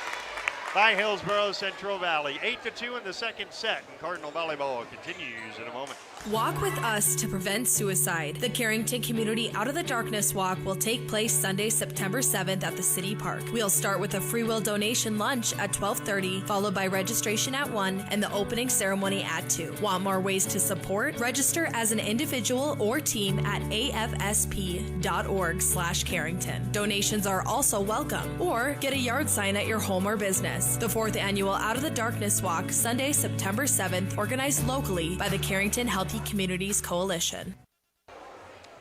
by Hillsboro Central Valley. 8-2 in the second set, and Cardinal Volleyball continues in a moment. Walk with us to prevent suicide. The Carrington Community Out of the Darkness Walk will take place Sunday, September 7th at the City Park. We'll start with a free will donation lunch at 12:30, followed by registration at 1 and the opening ceremony at 2. Want more ways to support? Register as an individual or team at afsp.org/Carrington. Donations are also welcome, or get a yard sign at your home or business. The 4th annual Out of the Darkness Walk, Sunday, September 7th, organized locally by the Carrington Healthy Communities Coalition.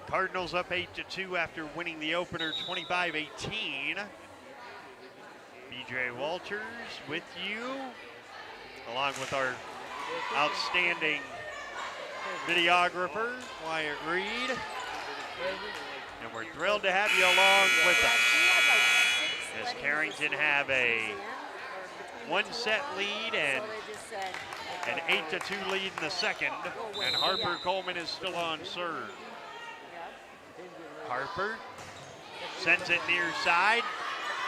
Cardinals up 8-2 after winning the opener 25-18. BJ Walters with you, along with our outstanding videographer, Wyatt Reed. And we're thrilled to have you along with us, as Carrington have a 1-set lead and an 8-2 lead in the second, and Harper Coleman is still on serve. Harper sends it near side,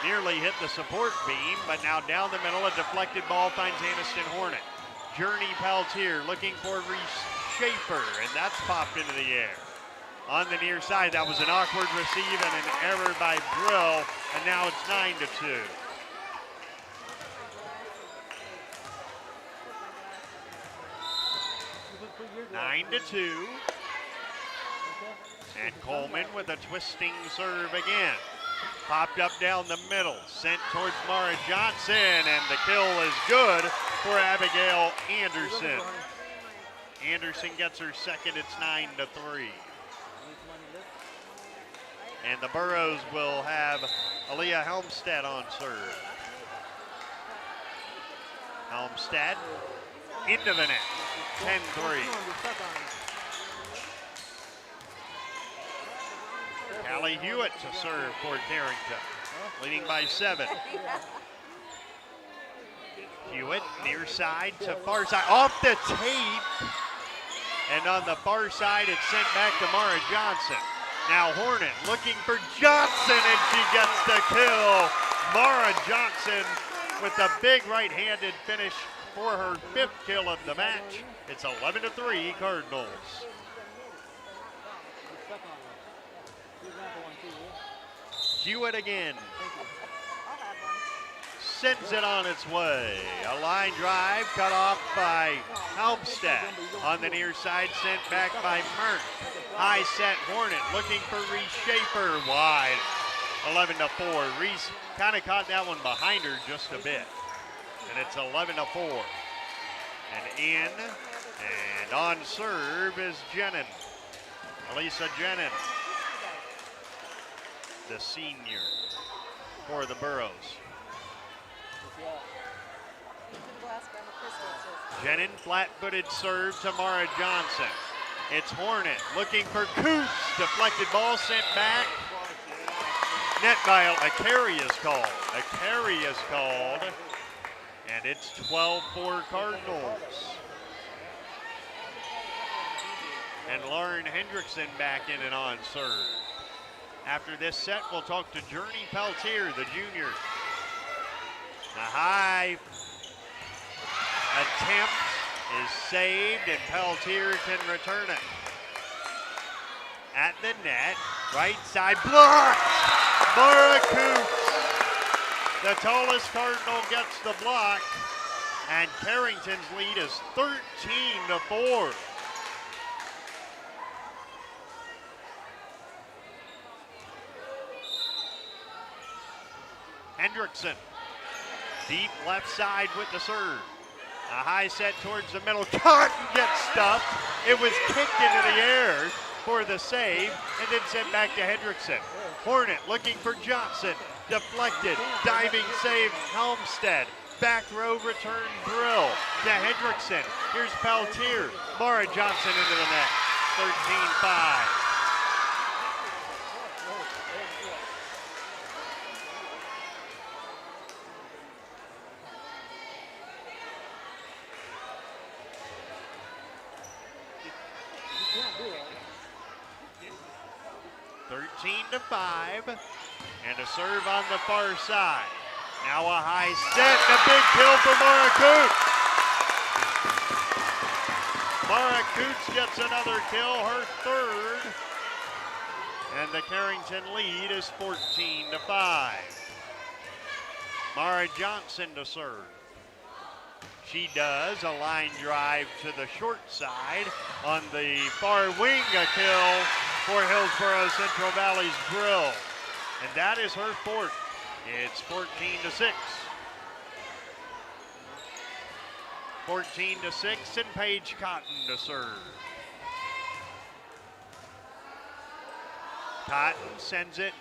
nearly hit the support beam, but now down the middle, a deflected ball finds Anniston Hornet. Journey Peltier looking for Reese Schaefer, and that's popped into the air. On the near side, that was an awkward receive and an error by Brill, and now it's 9-2. Nine to 2. And Coleman with a twisting serve again. Popped up down the middle, sent towards Mara Johnson, and the kill is good for Abigail Anderson. Anderson gets her second, it's 9-3. And the Burros will have Aaliyah Helmstead on serve. Helmstead into the net, 10-3. Callie Hewitt to serve for Carrington, leading by 7. Hewitt near side to far side, off the tape. And on the far side, it's sent back to Mara Johnson. Now Hornet looking for Johnson, and she gets the kill. Mara Johnson with a big right-handed finish for her 5th kill of the match. It's 11-3 Cardinals. Hewitt again. Sends it on its way. A line drive cut off by Helmstead. On the near side, sent back by Murk. High set Hornet looking for Reese Schaefer wide. 11-4. Reese kind of caught that one behind her just a bit. And it's 11-4. And in and on serve is Jenin. Elisa Jenin, the senior for the Burros. Jenin flat-footed serve to Mara Johnson. It's Hornet looking for Coots. Deflected ball sent back. Net by a carry is called. A carry is called. And it's 12-4 Cardinals. And Lauren Hendrickson back in and on serve. After this set, we'll talk to Journey Peltier, the junior. A high attempt is saved, and Peltier can return it. At the net, right side blocked. Mara Coots, the tallest Cardinal, gets the block, and Carrington's lead is 13-4. Hendrickson, deep left side with the serve. A high set towards the middle. Cotton gets stuffed. It was kicked into the air for the save and then sent back to Hendrickson. Hornet looking for Johnson. Deflected. Diving save Helmstead. Back row return drill to Hendrickson. Here's Peltier. Mara Johnson into the net. 13-5. To 5, and a serve on the far side. Now a high set, and a big kill for Mara Coots. Mara Coots gets another kill, her 3rd, and the Carrington lead is 14-5. Mara Johnson to serve. She does a line drive to the short side. On the far wing, a kill for Hillsboro Central Valley's Grill. And that is her 4th. It's 14-6. 14-6, and Paige Cotton to serve. Cotton sends it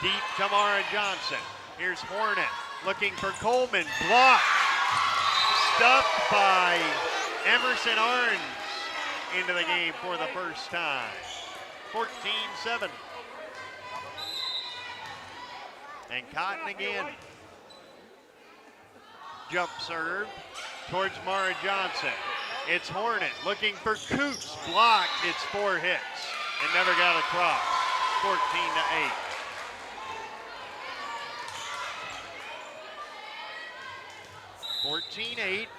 deep to Mara Johnson. Here's Hornet looking for Coleman. Blocked. Stuffed by Emerson Arns into the game for the first time. 14-7. And Cotton again. Jump serve towards Mara Johnson. It's Hornet looking for Coots. Blocked. It's 4 hits and never got across. 14-8.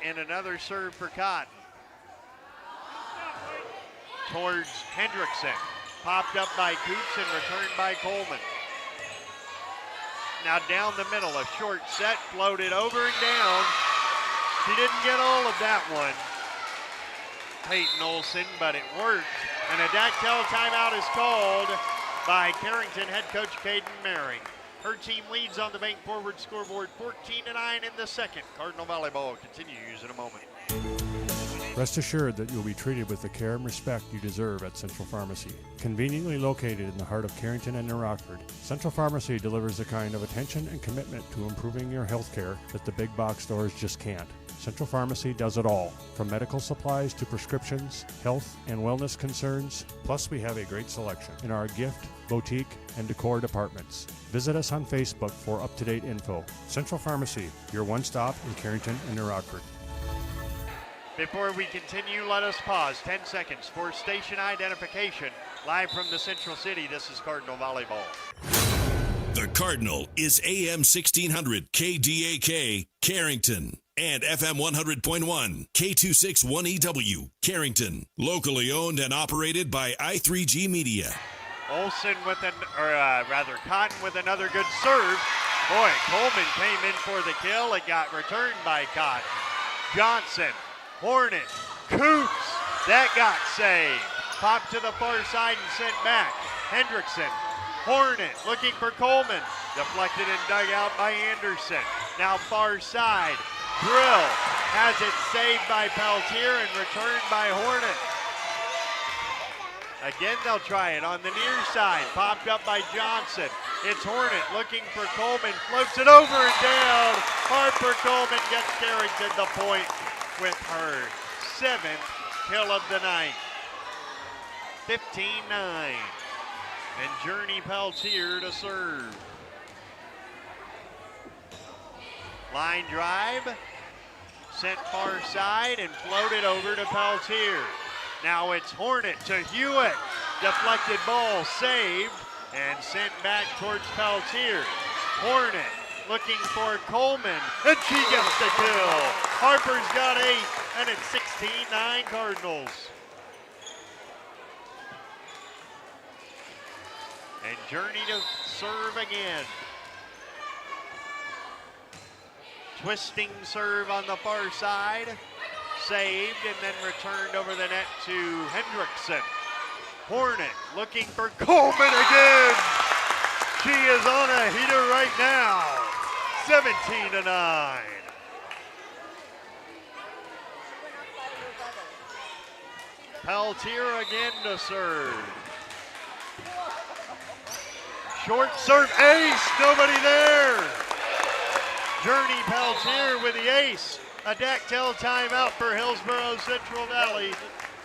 And another serve for Cotton. Towards Hendrickson. Popped up by Coots and returned by Coleman. Now down the middle, a short set, floated over and down. She didn't get all of that one, Peyton Olson, but it worked. And a Dactyl timeout is called by Carrington head coach Kaden Maring. Her team leads on the Bank Forward scoreboard 14-9 in the second. Cardinal Volleyball continues in a moment. Rest assured that you'll be treated with the care and respect you deserve at Central Pharmacy. Conveniently located in the heart of Carrington and New Rockford, Central Pharmacy delivers the kind of attention and commitment to improving your health care that the big box stores just can't. Central Pharmacy does it all, from medical supplies to prescriptions, health and wellness concerns. Plus, we have a great selection in our gift, boutique, and decor departments. Visit us on Facebook for up-to-date info. Central Pharmacy, your one-stop in Carrington and New Rockford. Before we continue, let us pause 10 seconds for station identification. Live from the Central City, this is Cardinal Volleyball. The Cardinal is AM 1600 KDAK, Carrington, and FM 100.1 K261EW, Carrington. Locally owned and operated by I3G Media. Olsen with Cotton with another good serve. Boy, Coleman came in for the kill. It got returned by Cotton. Johnson, Hornet, Coops, that got saved. Popped to the far side and sent back. Hendrickson, Hornet looking for Coleman. Deflected and dug out by Anderson. Now far side. Drill has it saved by Peltier and returned by Hornet. Again, they'll try it on the near side. Popped up by Johnson. It's Hornet looking for Coleman. Floats it over and down. Harper Coleman gets Carrington the point with her 7th kill of the night. 15-9. And Journey Peltier to serve. Line drive. Sent far side and floated over to Peltier. Now it's Hornet to Hewitt. Deflected ball saved and sent back towards Peltier. Hornet looking for Coleman, and she gets the kill. Harper's got 8, and it's 16-9 Cardinals. And Journey to serve again. Twisting serve on the far side. Saved and then returned over the net to Hendrickson. Hornet looking for Coleman again. She is on a heater right now. 17-9. Peltier again to serve. Short serve, ace, nobody there. Journey Peltier with the ace. A Dactyl timeout for Hillsboro Central Valley.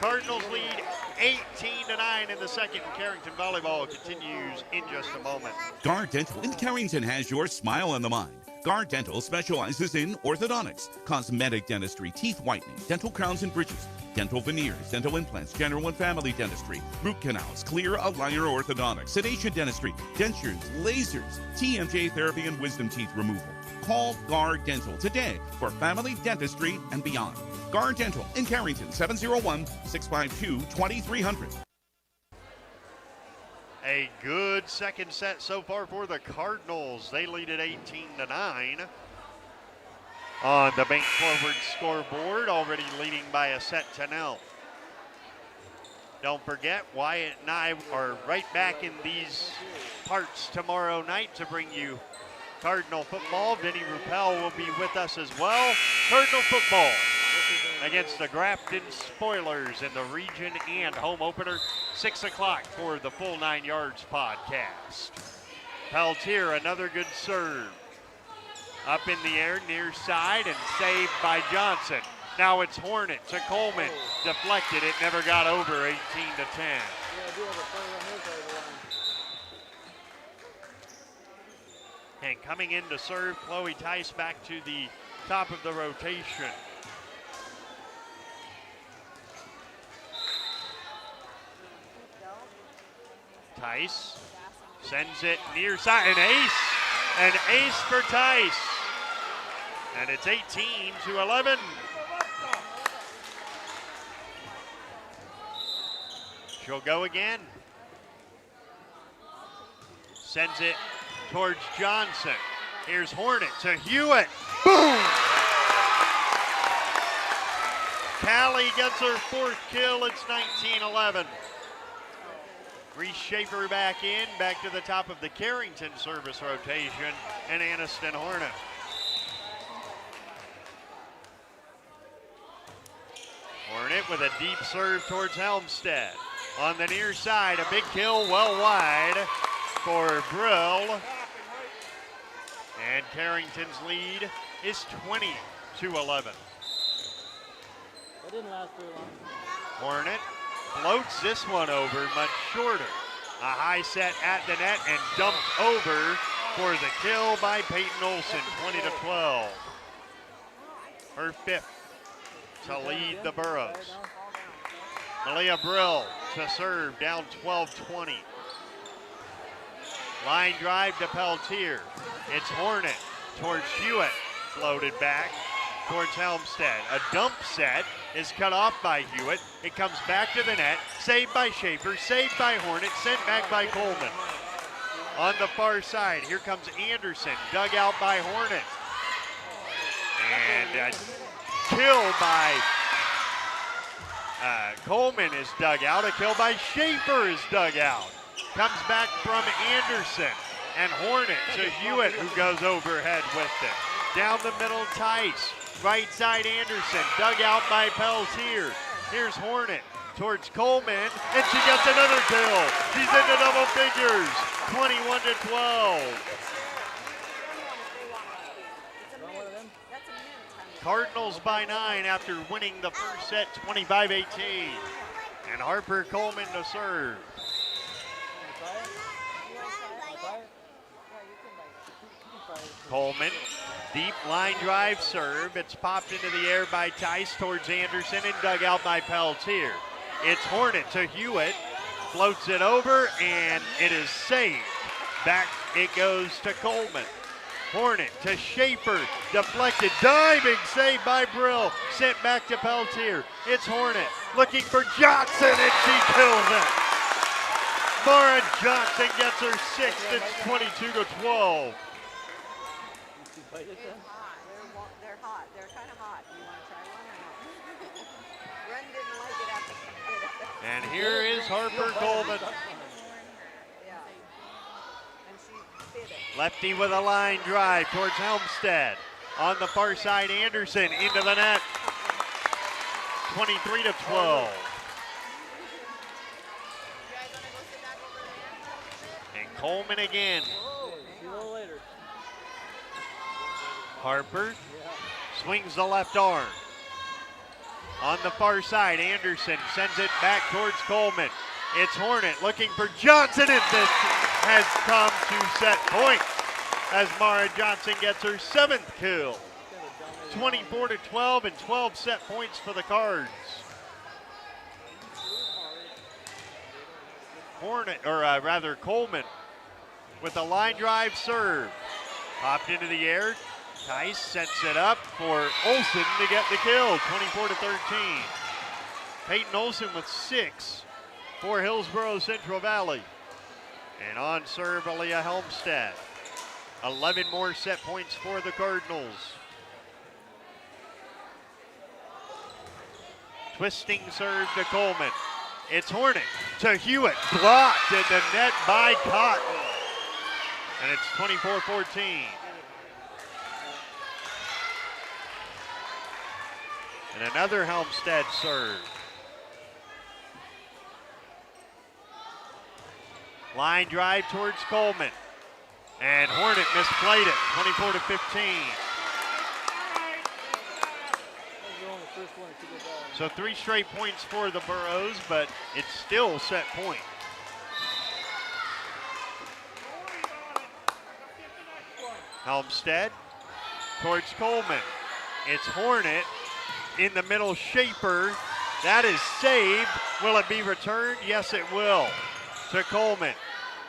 Cardinals lead 18-9 in the second. Carrington Volleyball continues in just a moment. Guard Dental in Carrington has your smile on the mind. Guard Dental specializes in orthodontics, cosmetic dentistry, teeth whitening, dental crowns and bridges, dental veneers, dental implants, general and family dentistry, root canals, clear aligner orthodontics, sedation dentistry, dentures, lasers, TMJ therapy, and wisdom teeth removal. Call Guard Dental today for family dentistry and beyond. Guard Dental in Carrington, 701-652-2300. A good second set so far for the Cardinals. They lead at 18-9 on the bank forward scoreboard, already leading by a set to 0. Don't forget, Wyatt and I are right back in these parts tomorrow night to bring you Cardinal football. Vinny Ruppel will be with us as well. Cardinal football against the Grafton Spoilers in the region and home opener, 6 o'clock for the Full 9 Yards podcast. Peltier, another good serve. Up in the air, near side, and saved by Johnson. Now it's Hornet to Coleman. Deflected, it never got over, 18-10. And coming in to serve, Chloe Tice back to the top of the rotation. Tice sends it near side, an ace for Tice. And it's 18-11. She'll go again. Sends it towards Johnson. Here's Hornet to Hewitt. Boom! Callie gets her 4th kill. It's 19-11. Reese Schaefer back in, back to the top of the Carrington service rotation, and Aniston Hornet. Hornet with a deep serve towards Helmstead. On the near side, a big kill well wide for Brill. And Carrington's lead is 20-11. That didn't last very long. Hornet floats this one over much shorter. A high set at the net and dumped over for the kill by Peyton Olson, 20-12. Her fifth to lead the Burros. Malia Brill to serve, down 12-20. Line drive to Peltier. It's Hornet towards Hewitt, floated back towards Helmstead. A dump set is cut off by Hewitt. It comes back to the net, saved by Schaefer, saved by Hornet, sent back by Coleman. On the far side, here comes Anderson, dug out by Hornet. And a kill by Coleman is dug out. A kill by Schaefer is dug out. Comes back from Anderson and Hornet to Hewitt, who goes overhead with it. Down the middle, Tice. Right side, Anderson, dug out by Peltier. Here's Hornet towards Coleman, and she gets another kill. She's into double figures, 21-12. Cardinals by 9 after winning the first set, 25-18. And Harper Coleman to serve. Coleman, deep line drive serve. It's popped into the air by Tice towards Anderson and dug out by Peltier. It's Hornet to Hewitt, floats it over, and it is saved. Back it goes to Coleman. Hornet to Schaefer, deflected, diving save by Brill, sent back to Peltier. It's Hornet looking for Johnson, and she kills it. Mara Johnson gets her sixth. It's 22-12. They're hot. They're kind of hot. You want to try one or not? Ren didn't like it after she did it. And here is Harper Coleman. Yeah. And she did it. Lefty with a line drive towards Helmstead. On the far side, Anderson into the net. 23-12. And Coleman again. Harper swings the left arm. On the far side, Anderson sends it back towards Coleman. It's Hornet looking for Johnson, and this has come to set point as Mara Johnson gets her seventh kill. 24-12 and 12 set points for the Cards. Coleman with a line drive serve. Popped into the air. Tice sets it up for Olsen to get the kill, 24-13. Peyton Olsen with 6 for Hillsboro Central Valley. And on serve, Aaliyah Helmstead. 11 more set points for the Cardinals. Twisting serve to Coleman. It's Hornet to Hewitt, blocked at the net by Cotton. And it's 24-14. And another Helmstead serve. Line drive towards Coleman. And Hornet misplayed it, 24-15. So 3 straight points for the Burros, but it's still set point. Helmstead towards Coleman. It's Hornet. In the middle, Schaefer. That is saved. Will it be returned? Yes, it will. To Coleman.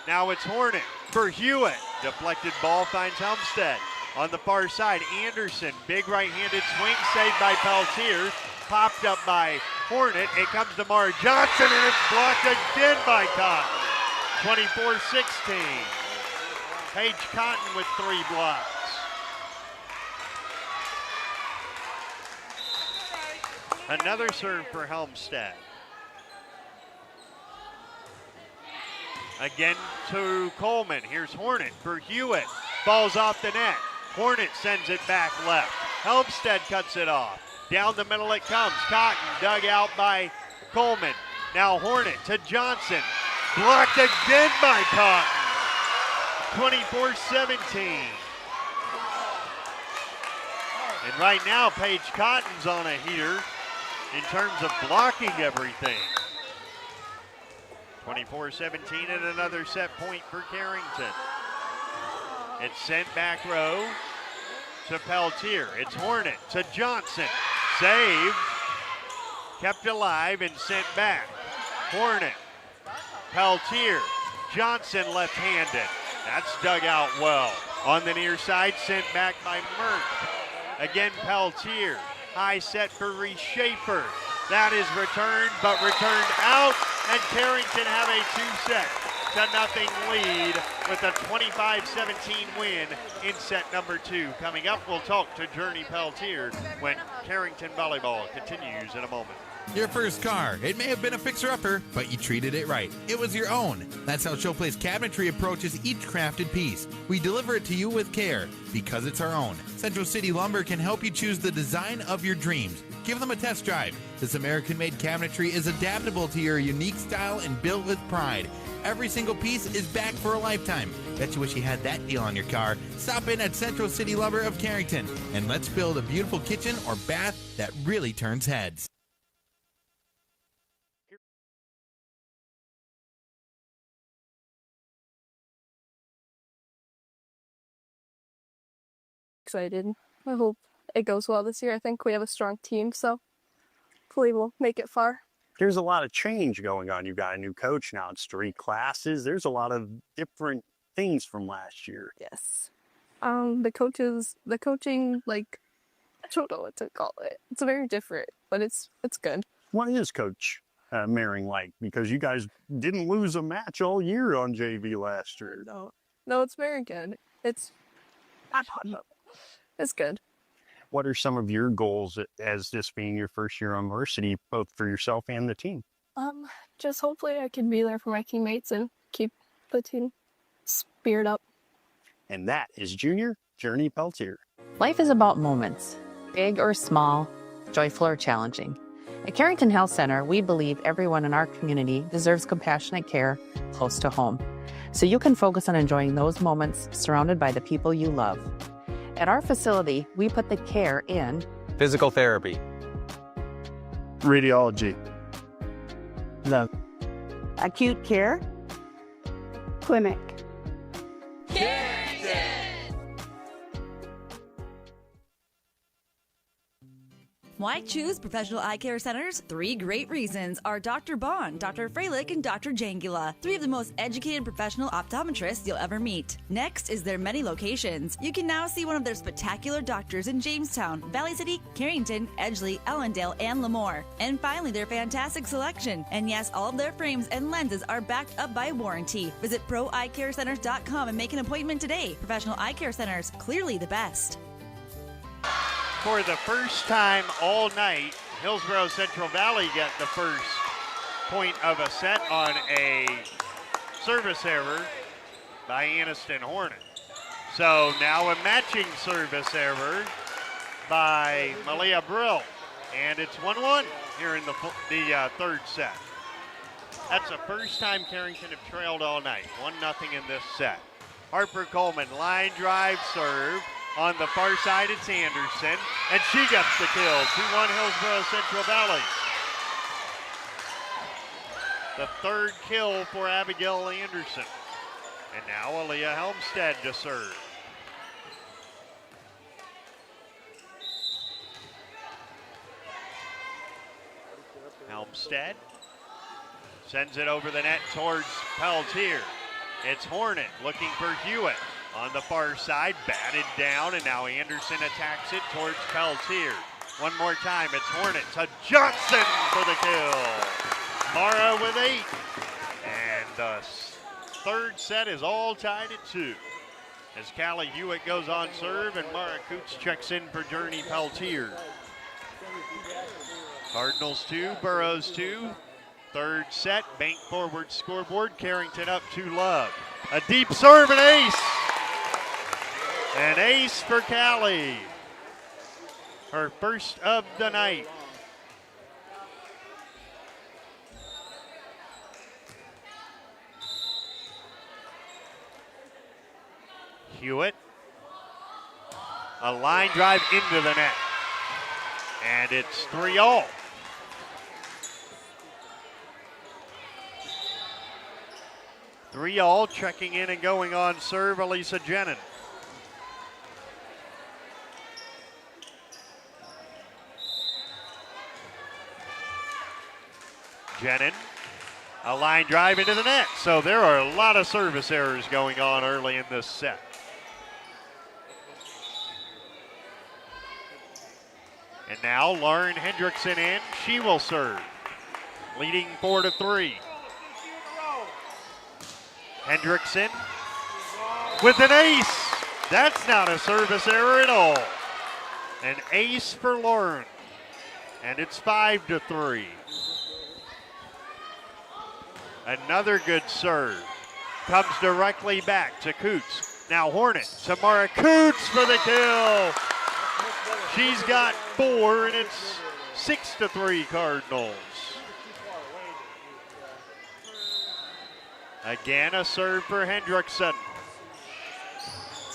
Now it's Hornet for Hewitt. Deflected ball finds Helmstead. On the far side, Anderson. Big right-handed swing saved by Peltier. Popped up by Hornet. It comes to Mara Johnson, and it's blocked again by Cotton. 24-16. Paige Cotton with 3 blocks. Another serve for Helmstead. Again to Coleman. Here's Hornet for Hewitt. Falls off the net. Hornet sends it back left. Helmstead cuts it off. Down the middle it comes. Cotton dug out by Coleman. Now Hornet to Johnson. Blocked again by Cotton. 24-17. And right now, Paige Cotton's on a heater in terms of blocking everything. 24-17 and another set point for Carrington. It's sent back row to Peltier. It's Hornet to Johnson. Saved. Kept alive and sent back. Hornet. Peltier. Johnson left-handed. That's dug out well. On the near side, sent back by Merck. Again, Peltier. High set for Reshaper. That is returned, but returned out. And Carrington have a 2-0 lead with a 25-17 win in set number 2. Coming up, we'll talk to Journey Peltier when Carrington Volleyball continues in a moment. Your first car. It may have been a fixer-upper, but you treated it right. It was your own. That's how Showplace Cabinetry approaches each crafted piece. We deliver it to you with care, because it's our own. Central City Lumber can help you choose the design of your dreams. Give them a test drive. This American-made cabinetry is adaptable to your unique style and built with pride. Every single piece is back for a lifetime. Bet you wish you had that deal on your car. Stop in at Central City Lumber of Carrington, and let's build a beautiful kitchen or bath that really turns heads. Excited. I hope it goes well this year. I think we have a strong team, so hopefully we'll make it far. There's a lot of change going on. You've got a new coach now. It's 3 classes. There's a lot of different things from last year. Yes. The coaching, like, I don't know what to call it. It's very different, but it's good. What is Coach Maring like? Because you guys didn't lose a match all year on JV last year. No, it's very good. I don't know. It's good. What are some of your goals as this being your first year on varsity, both for yourself and the team? Just hopefully I can be there for my teammates and keep the team spirit up. And that is junior Journey Peltier. Life is about moments, big or small, joyful or challenging. At Carrington Health Center, we believe everyone in our community deserves compassionate care close to home, so you can focus on enjoying those moments surrounded by the people you love. At our facility, we put the care in physical therapy, radiology, love, acute care, clinic. Why choose Professional Eye Care Centers? 3 great reasons are Dr. Bond, Dr. Freilich, and Dr. Jangula, 3 of the most educated professional optometrists you'll ever meet. Next is their many locations. You can now see one of their spectacular doctors in Jamestown, Valley City, Carrington, Edgeley, Ellendale, and Lemoore. And finally, their fantastic selection. And yes, all of their frames and lenses are backed up by warranty. Visit ProEyeCareCenters.com and make an appointment today. Professional Eye Care Centers, clearly the best. For the first time all night, Hillsboro Central Valley got the first point of a set on a service error by Aniston Hornet. So now a matching service error by Malia Brill. And it's 1-1 here in the third set. That's the first time Carrington have trailed all night. 1-0 in this set. Harper Coleman, line drive serve. On the far side, it's Anderson, and she gets the kill. 2-1 Hillsboro Central Valley. The third kill for Abigail Anderson. And now Aaliyah Helmstead to serve. Helmstead sends it over the net towards Peltier. It's Hornet looking for Hewitt. On the far side, batted down, and now Anderson attacks it towards Peltier. One more time, it's Hornet to Johnson for the kill. Mara with 8. And the third set is all tied at 2. As Callie Hewitt goes on serve, and Mara Coots checks in for Journey Peltier. Cardinals 2, Burrows 2. Third set, bank forward scoreboard, Carrington up 2-love. A deep serve and ace. An ace for Callie. her first of the night. Hewitt. A line drive into the net. And it's 3-all. Three-all, checking in and going on serve, Elisa Jenin. Jenin, a line drive into the net. So there are a lot of service errors going on early in this set. And now Lauren Hendrickson in. She will serve, leading 4-3. Hendrickson with an ace. That's not a service error at all. An ace for Lauren. And it's 5-3. Another good serve. Comes directly back to Coots. Now Hornet. Tamara Coots for the kill. She's got 4, and it's 6-3 Cardinals. Again, a serve for Hendrickson.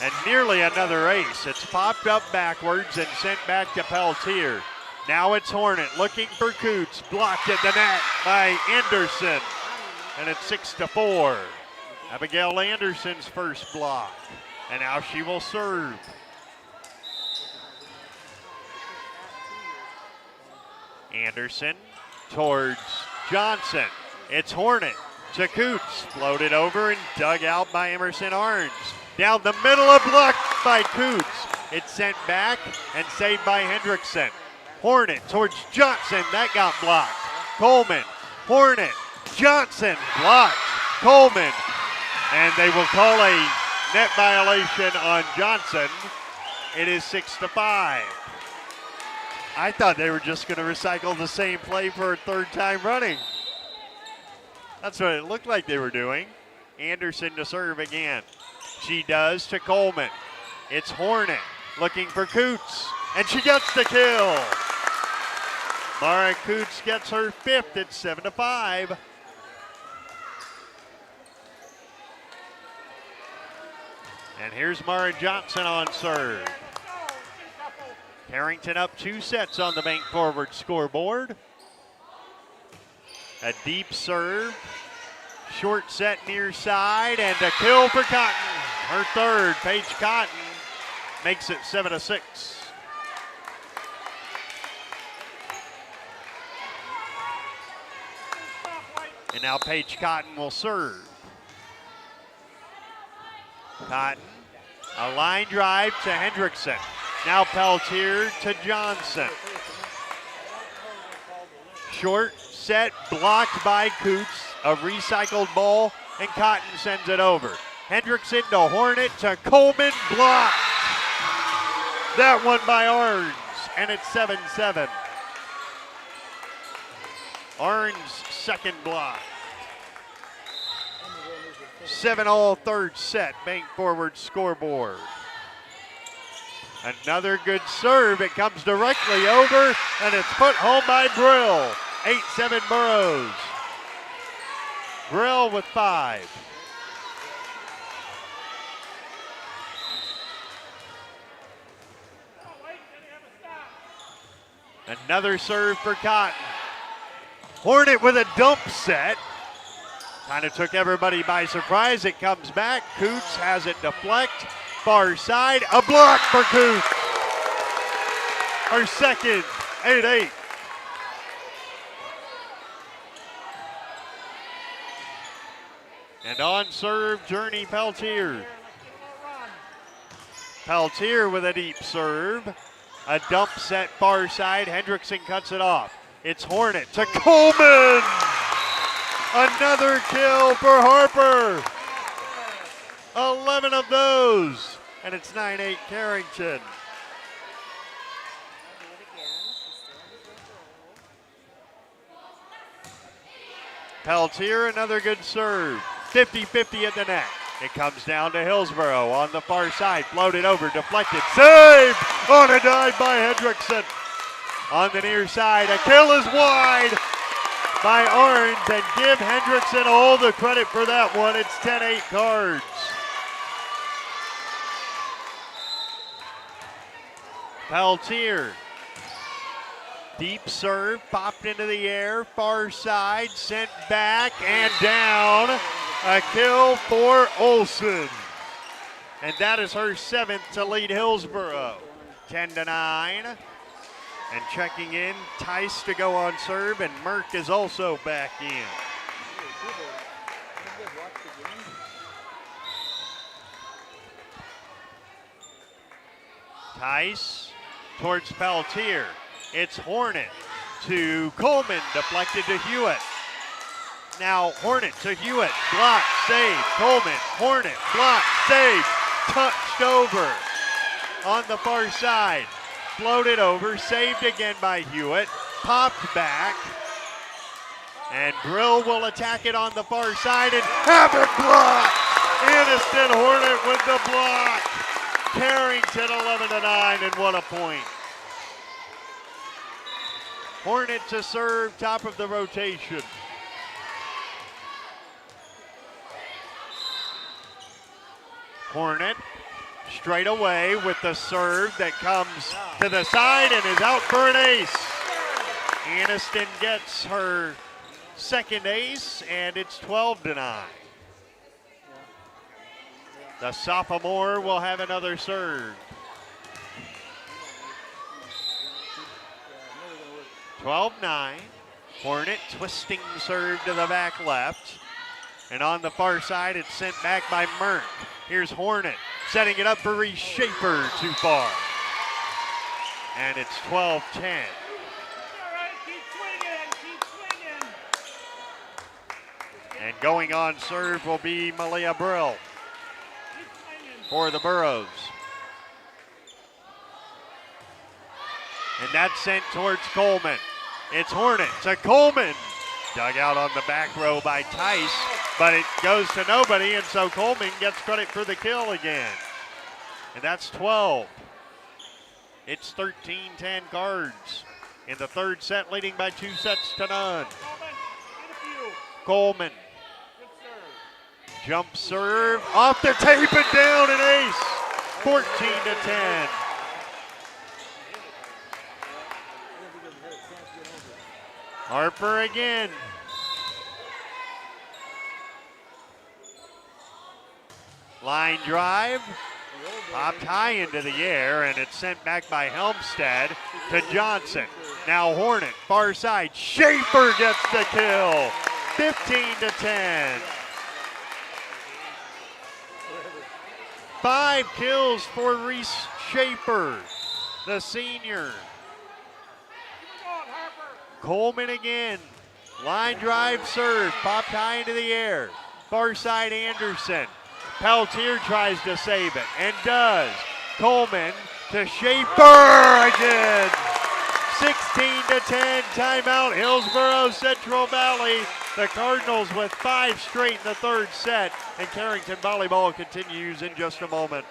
And nearly another ace. It's popped up backwards and sent back to Peltier. Now it's Hornet looking for Coots. Blocked at the net by Anderson. And it's 6-4. Abigail Anderson's first block. And now she will serve. Anderson towards Johnson. It's Hornet to Coots. Floated over and dug out by Emerson Arns. Down the middle of blocked by Coots. It's sent back and saved by Hendrickson. Hornet towards Johnson. That got blocked. Coleman. Hornet. Johnson. Blocked. Coleman. And they will call a net violation on Johnson. It is 6-5. I thought they were just going to recycle the same play for a third time running. That's what it looked like they were doing. Anderson to serve again. She does to Coleman. It's Hornet looking for Coots, and she gets the kill. Mara Coots gets her 5th at 7-5. And here's Mara Johnson on serve. Carrington up 2 sets on the bank forward scoreboard. A deep serve. Short set near side and a kill for Cotton. Her 3rd, Paige Cotton, makes it 7-6. And now Paige Cotton will serve. Cotton, a line drive to Hendrickson. Now Peltier to Johnson. Short set blocked by Coots. A recycled ball, and Cotton sends it over. Hendrickson to Hornet to Coleman, blocked. That one by Arns, and it's 7-7. Arns' second block. 7-all 3rd set, bank forward scoreboard. Another good serve. It comes directly over, and it's put home by Brill. 8-7 Burrows. Brill with 5. Another serve for Cotton. Hornet with a dump set. Kind of took everybody by surprise. It comes back. Coots has it deflect. Far side. A block for Coots. Our second. 8-8. And on serve, Journey Peltier. Peltier with a deep serve. A dump set far side. Hendrickson cuts it off. It's Hornet to Coleman. Another kill for Harper. 11 of those. And it's 9-8 Carrington. Peltier, another good serve. 50-50 at the net. It comes down to Hillsboro on the far side. Floated over, deflected, saved on a dive by Hendrickson. On the near side, a kill is wide by Orange, and give Hendrickson all the credit for that one. It's 10-8 Cards. Peltier. Deep serve, popped into the air, far side, sent back and down. A kill for Olsen. And that is her 7th to lead Hillsboro. 10-9. And checking in, Tice to go on serve, and Merck is also back in. Tice towards Peltier. It's Hornet to Coleman, deflected to Hewitt. Now Hornet to Hewitt, block, save, Coleman, Hornet, block, save, touched over on the far side. Floated over, saved again by Hewitt, popped back, and Brill will attack it on the far side and have it blocked. Aniston Hornet with the block. Carrington 11-9, and what a point. Hornet to serve, top of the rotation. Hornet straight away with the serve that comes to the side and is out for an ace. Aniston gets her second ace, and it's 12-9. The sophomore will have another serve. 12-9. Hornet twisting serve to the back left. And on the far side, it's sent back by Merck. Here's Hornet setting it up for Reese Schaefer, too far. And it's 12-10. And going on serve will be Malia Brill for the Burros. And that's sent towards Coleman. It's Hornet to Coleman. Dug out on the back row by Tice, but it goes to nobody, and so Coleman gets credit for the kill again. And that's 12. It's 13-10 Cards in the third set, leading by 2-0. Coleman. Jump serve off the tape and down, an ace. 14-10. Harper again. Line drive, popped high into the air, and it's sent back by Helmstead to Johnson. Now Hornet, far side. Schaefer gets the kill. 15-10. 5 kills for Reese Schaefer, the senior. Coleman again. Line drive serve, popped high into the air. Far side Anderson. Peltier tries to save it and does. Coleman to Schaefer again. 16-10 timeout, Hillsboro Central Valley. The Cardinals with 5 straight in the third set, and Carrington Volleyball continues in just a moment.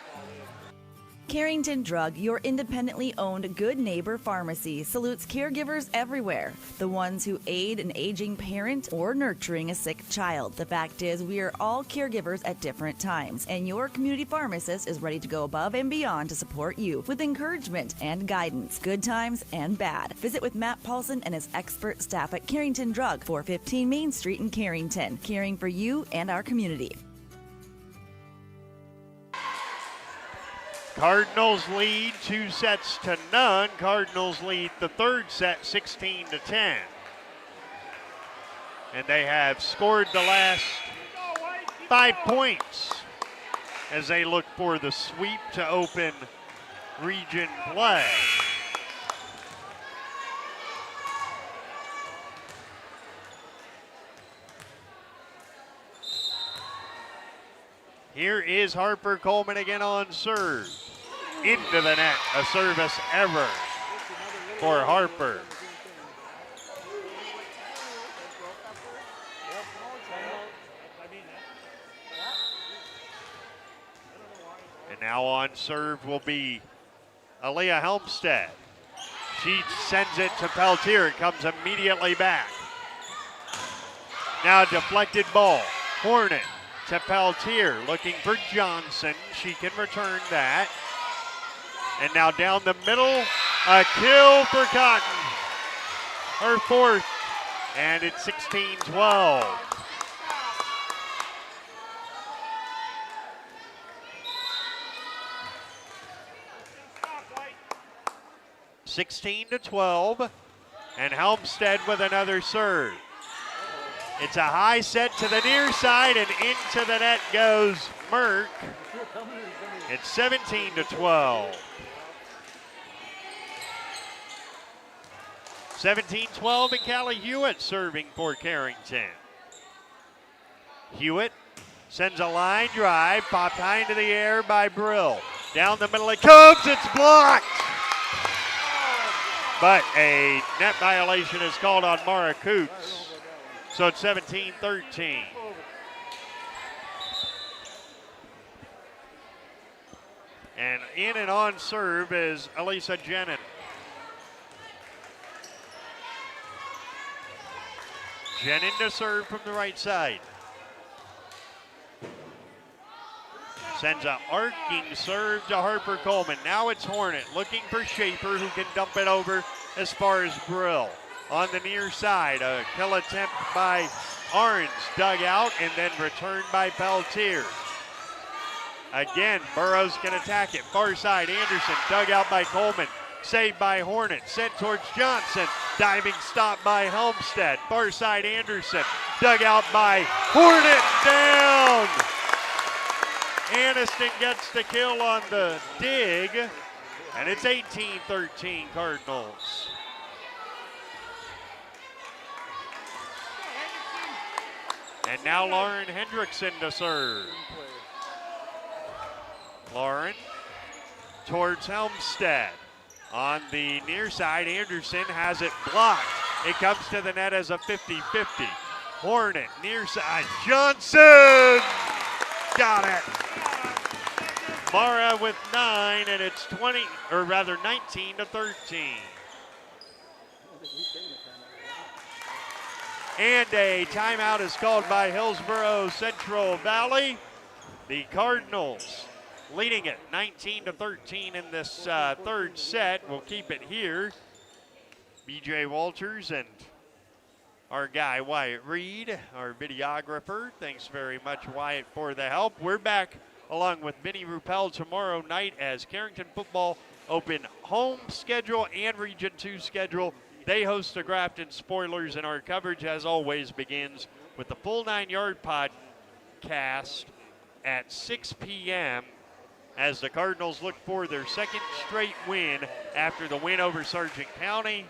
Carrington Drug, your independently owned Good Neighbor Pharmacy, salutes caregivers everywhere. The ones who aid an aging parent or nurturing a sick child. The fact is, we are all caregivers at different times, and your community pharmacist is ready to go above and beyond to support you with encouragement and guidance, good times and bad. Visit with Matt Paulson and his expert staff at Carrington Drug, 415 Main Street in Carrington, caring for you and our community. Cardinals lead 2-0. Cardinals lead the third set 16-10. And they have scored the last 5 points as they look for the sweep to open region play. Here is Harper Coleman again on serve. Into the net, a service ever for Harper. And now on serve will be Aaliyah Helmstead. She sends it to Peltier. It comes immediately back. Now a deflected ball. Hornet to Peltier, looking for Johnson. She can return that. And now down the middle, a kill for Cotton. Her fourth, and it's 16-12. (16-12), and Helmstead with another serve. It's a high set to the near side, and into the net goes Merck. It's 17-12. 17-12, and Callie Hewitt serving for Carrington. Hewitt sends a line drive, popped high into the air by Brill. Down the middle it comes, it's blocked! But a net violation is called on Mara Coots. So it's 17-13. And in and on serve is Elisa Jenin. Jenin to serve from the right side. Sends a arcing serve to Harper Coleman. Now it's Hornet looking for Schaefer, who can dump it over as far as Brill. On the near side, a kill attempt by Arns, dug out and then returned by Peltier. Again, Burrows can attack it. Far side, Anderson, dug out by Coleman. Saved by Hornet, sent towards Johnson. Diving stop by Helmstead. Far side, Anderson, dug out by Hornet, down! Aniston gets the kill on the dig, and it's 18-13 Cardinals. And now Lauren Hendrickson to serve. Lauren towards Helmstead. On the near side, Anderson has it blocked. It comes to the net as a 50-50. Hornet, near side, Johnson! Got it. Mara with 9, and it's 19-13. And a timeout is called by Hillsboro Central Valley. The Cardinals leading it 19-13 in this third set. We'll keep it here. BJ Walters and our guy Wyatt Reed, our videographer. Thanks very much, Wyatt, for the help. We're back along with Vinny Ruppel tomorrow night as Carrington football open home schedule and Region 2 schedule. They host the Grafton Spoilers, and our coverage, as always, begins with the Full 9 Yard podcast at 6 p.m. as the Cardinals look for their second straight win after the win over Sargent County.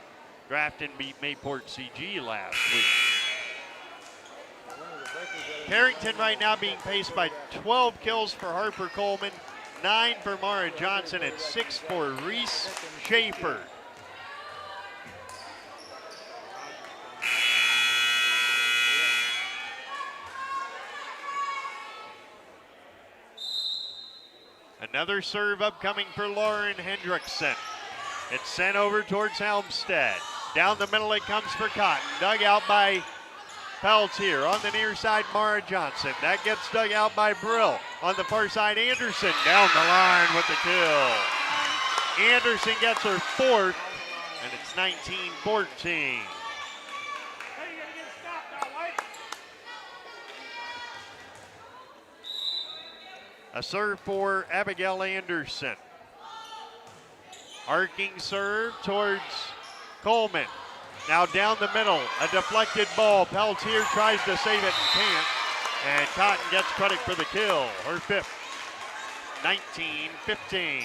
Grafton beat Mayport CG last week. Carrington right now being paced by 12 kills for Harper Coleman, 9 for Mara Johnson, and 6 for Reese Schaefer. Another serve upcoming for Lauren Hendrickson. It's sent over towards Helmstead. Down the middle it comes for Cotton. Dug out by Peltier. On the near side, Mara Johnson. That gets dug out by Brill. On the far side, Anderson down the line with the kill. Anderson gets her fourth, and it's 19-14. A serve for Abigail Anderson. Arcing serve towards Coleman. Now down the middle, a deflected ball. Peltier tries to save it and can't. And Cotton gets credit for the kill, her fifth. 19-15.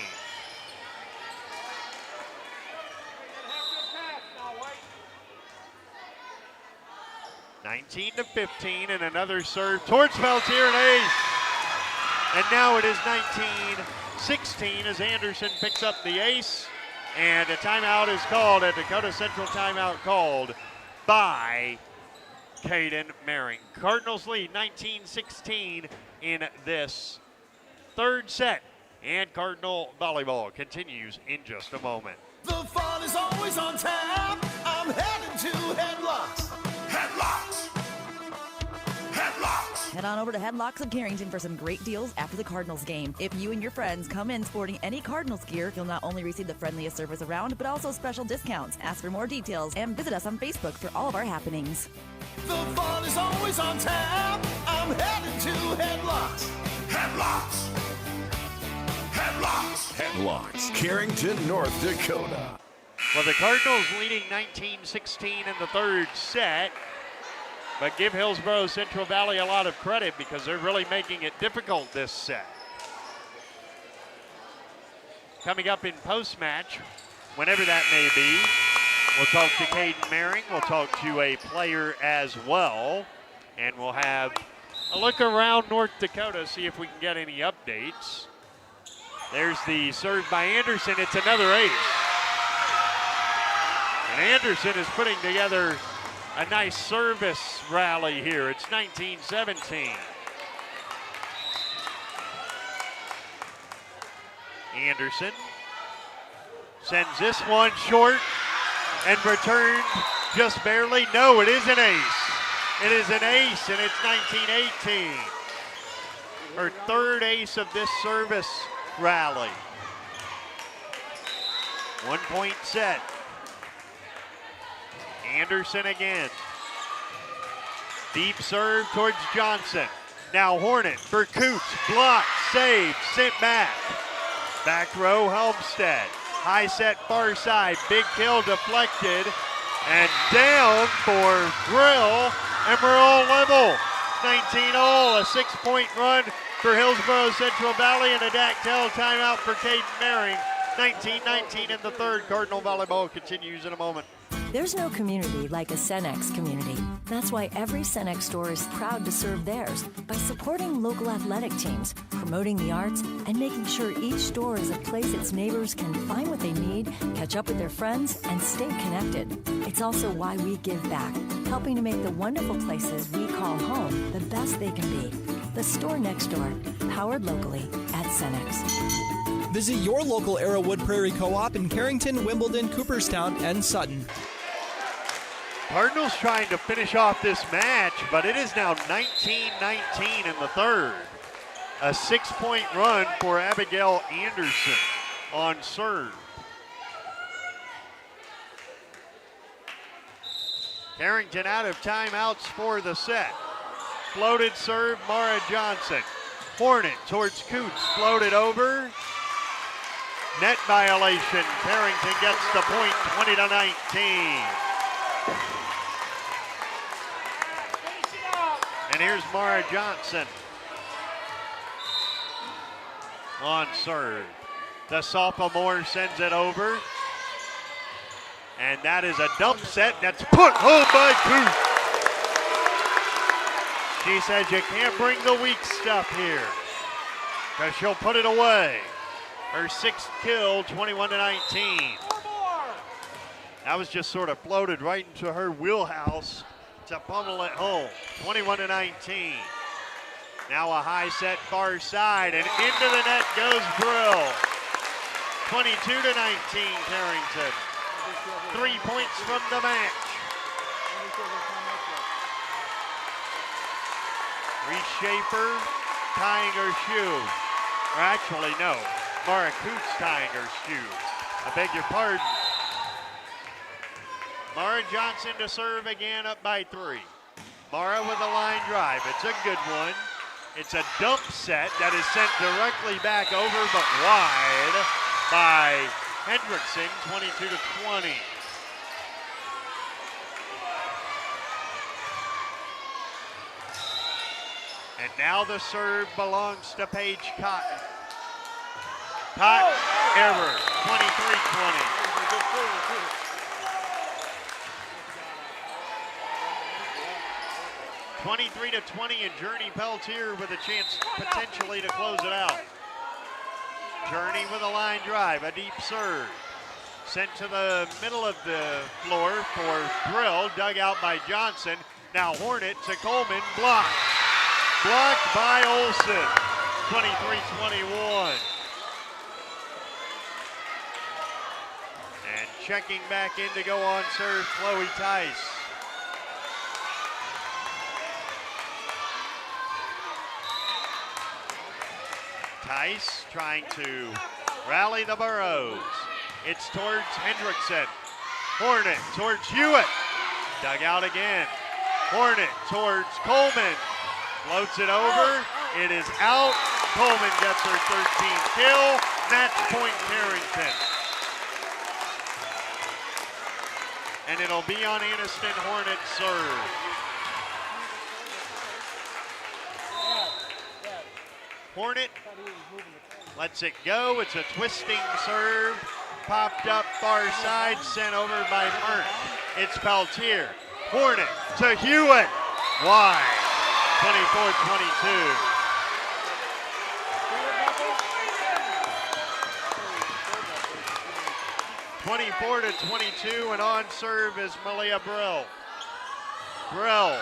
(19-15) and another serve towards Peltier, and ace. And now it is 19-16 as Anderson picks up the ace. And a timeout is called, a Dakota Central timeout called by Kaden Maring. Cardinals lead 19-16 in this third set. And Cardinal Volleyball continues in just a moment. The fun is always on tap. I'm headed to Headlocks. Headlocks. Headlocks. Head on over to Headlocks of Carrington for some great deals after the Cardinals game. If you and your friends come in sporting any Cardinals gear, you'll not only receive the friendliest service around, but also special discounts. Ask for more details and visit us on Facebook for all of our happenings. The fun is always on tap. I'm headed to Headlocks. Headlocks. Headlocks. Headlocks, Carrington, North Dakota. Well, the Cardinals leading 19-16 in the third set. But give Hillsboro Central Valley a lot of credit because they're really making it difficult this set. Coming up in post-match, whenever that may be, we'll talk to Kaden Maring. We'll talk to a player as well. And we'll have a look around North Dakota, see if we can get any updates. There's the serve by Anderson. It's another ace. And Anderson is putting together a nice service rally here. It's 19-17. Anderson sends this one short and returned just barely. No, it is an ace. It is an ace, and it's 19-18. Her third ace of this service rally. 1 point set. Anderson again. Deep serve towards Johnson. Now Hornet for Coots. Blocked, saved, sent back. Back row Helmstead. High set far side. Big kill deflected. And down for Grill. And we're all level. 19-all, a 6-point run for Hillsboro Central Valley, and a Dactyl timeout for Kaden Maring. 19-19 in the third. Cardinal Volleyball continues in a moment. There's no community like a Cenex community. That's why every Cenex store is proud to serve theirs by supporting local athletic teams, promoting the arts, and making sure each store is a place its neighbors can find what they need, catch up with their friends, and stay connected. It's also why we give back, helping to make the wonderful places we call home the best they can be. The store next door, powered locally at Cenex. Visit your local Arrowwood Prairie Co-op in Carrington, Wimbledon, Cooperstown, and Sutton. Cardinals trying to finish off this match, but it is now 19-19 in the third. A 6-point run for Abigail Anderson on serve. Carrington out of timeouts for the set. Floated serve, Mara Johnson. Hornet towards Coots, floated over. Net violation. Carrington gets the point, 20-19. And here's Mara Johnson on serve. The sophomore sends it over. And that is a dump set that's put home by Coots. She says you can't bring the weak stuff here because she'll put it away. Her sixth kill, 21-19. That was just sort of floated right into her wheelhouse to pummel it home. 21-19. Now a high set far side, and into the net goes Brill. 22-19 Carrington. 3 points from the match. Reese Schaefer tying her shoe. Or actually, no. Mara Coots tying her shoe. I beg your pardon. Mara Johnson to serve again, up by 3. Mara with a line drive. It's a good one. It's a dump set that is sent directly back over, but wide by Hendrickson, 22-20. And now the serve belongs to Paige Cotton. Cotton, error, 23-20. 23-20, and Journey Peltier with a chance potentially to close it out. Journey with a line drive, a deep serve. Sent to the middle of the floor for Brill, dug out by Johnson. Now Hornet to Coleman, blocked. Blocked by Olson, 23-21. Checking back in to go on serve, Chloe Tice. Tice trying to rally the Burros. It's towards Hendrickson. Hornet towards Hewitt. Dug out again. Hornet towards Coleman. Floats it over. It is out. Coleman gets her 13th kill. Match point Carrington. And it'll be on Aniston Hornet's serve. Hornet lets it go. It's a twisting serve. Popped up far side, sent over by Mert. It's Peltier. Hornet to Hewitt. Wide. 24-22. (24-22) and on serve is Malia Brill. Brill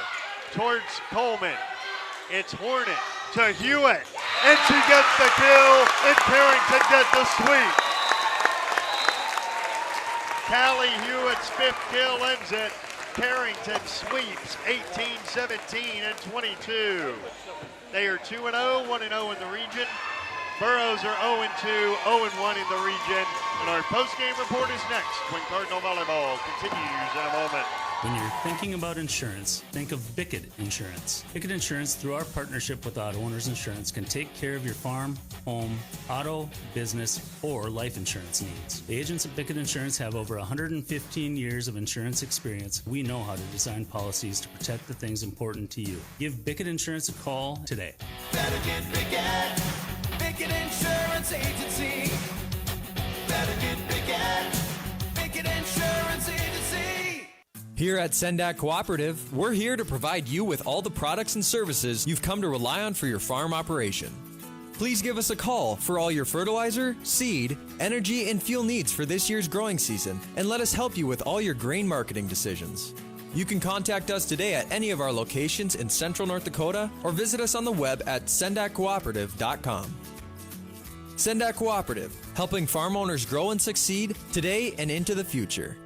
towards Coleman. It's Hornet to Hewitt, and she gets the kill, and Carrington gets the sweep. Callie Hewitt's 5th kill ends it. Carrington sweeps 18-17 and 22. They are 2-0, 1-0 in the region. Burros are 0-2, 0-1 in the region. And our post-game report is next when Cardinal Volleyball continues in a moment. When you're thinking about insurance, think of Bickett Insurance. Bickett Insurance, through our partnership with Auto Owners Insurance, can take care of your farm, home, auto, business, or life insurance needs. The agents at Bickett Insurance have over 115 years of insurance experience. We know how to design policies to protect the things important to you. Give Bickett Insurance a call today. Better get Bickett. Bickett Insurance Agency. Better get Bickett. Bickett Insurance Agency. Here at Sendak Cooperative, we're here to provide you with all the products and services you've come to rely on for your farm operation. Please give us a call for all your fertilizer, seed, energy, and fuel needs for this year's growing season, and let us help you with all your grain marketing decisions. You can contact us today at any of our locations in Central North Dakota or visit us on the web at sendakcooperative.com. Sendak Cooperative, helping farm owners grow and succeed today and into the future.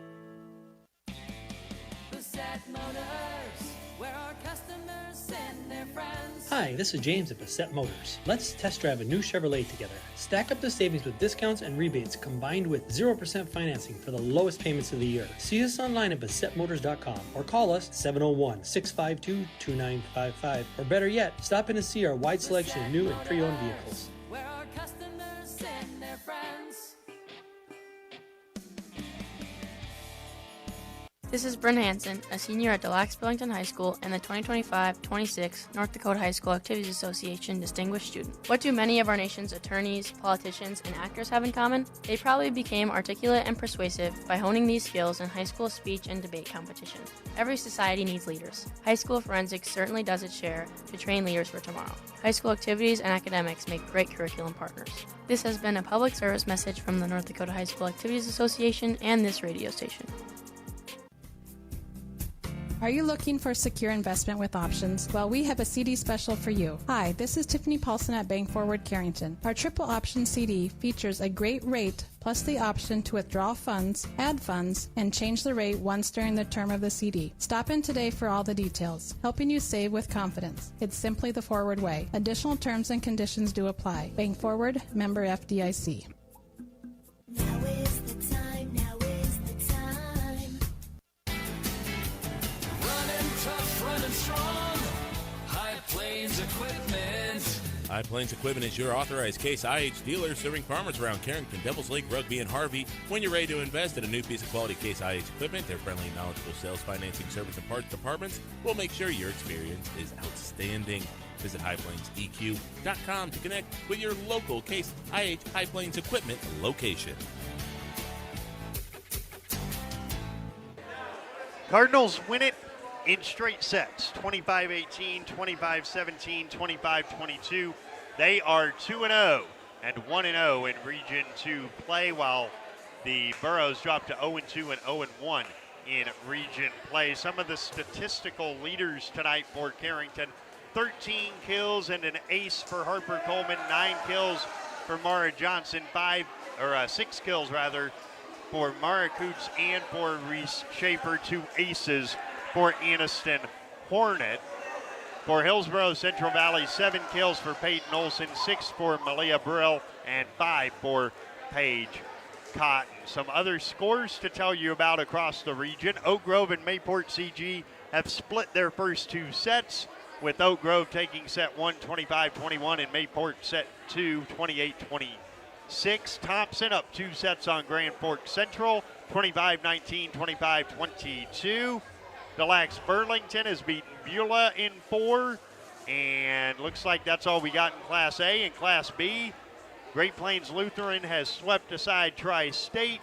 Hi, this is James at Bassett Motors. Let's test drive a new Chevrolet together. Stack up the savings with discounts and rebates combined with 0% financing for the lowest payments of the year. See us online at BassettMotors.com or call us 701-652-2955. Or better yet, stop in and see our wide selection of new and pre-owned vehicles. Where our customers send their friends. This is Bryn Hansen, a senior at Deluxe Billington High School and the 2025-26 North Dakota High School Activities Association Distinguished Student. What do many of our nation's attorneys, politicians, and actors have in common? They probably became articulate and persuasive by honing these skills in high school speech and debate competitions. Every society needs leaders. High school forensics certainly does its share to train leaders for tomorrow. High school activities and academics make great curriculum partners. This has been a public service message from the North Dakota High School Activities Association and this radio station. Are you looking for secure investment with options? Well, we have a CD special for you. Hi, this is Tiffany Paulson at Bank Forward Carrington. Our triple option CD features a great rate plus the option to withdraw funds, add funds, and change the rate once during the term of the CD. Stop in today for all the details, helping you save with confidence. It's simply the Forward way. Additional terms and conditions do apply. Bank Forward, member FDIC. Now is the time, now is the time. Running tough, running strong. High Plains Equipment. High Plains Equipment is your authorized Case IH dealer serving farmers around Carrington, Devils Lake, Rugby, and Harvey. When you're ready to invest in a new piece of quality Case IH equipment, their friendly and knowledgeable sales, financing, service, and parts departments will make sure your experience is outstanding. Visit highplainseq.com to connect with your local Case IH High Plains Equipment location. Cardinals win it in straight sets, 25-18, 25-17, 25-22. They are 2-0 and 1-0 in Region 2 play, while the Burros dropped to 0-2 and 0-1 in Region play. Some of the statistical leaders tonight for Carrington: 13 kills and an ace for Harper Coleman, 9 kills for Mara Johnson, 6 kills rather for Mara Coots and for Reese Schaefer, 2 aces for Aniston Hornet. For Hillsboro Central Valley, 7 kills for Peyton Olson, 6 for Malia Brill, and 5 for Paige Cotton. Some other scores to tell you about across the region. Oak Grove and Mayport CG have split their first 2 sets, with Oak Grove taking set 1 25-21 and Mayport set 2 28-26. Thompson up 2 sets on Grand Forks Central, 25-19, 25-22. Delax Burlington has beaten Beulah in 4, and looks like that's all we got in Class A. In Class B, Great Plains Lutheran has swept aside Tri-State.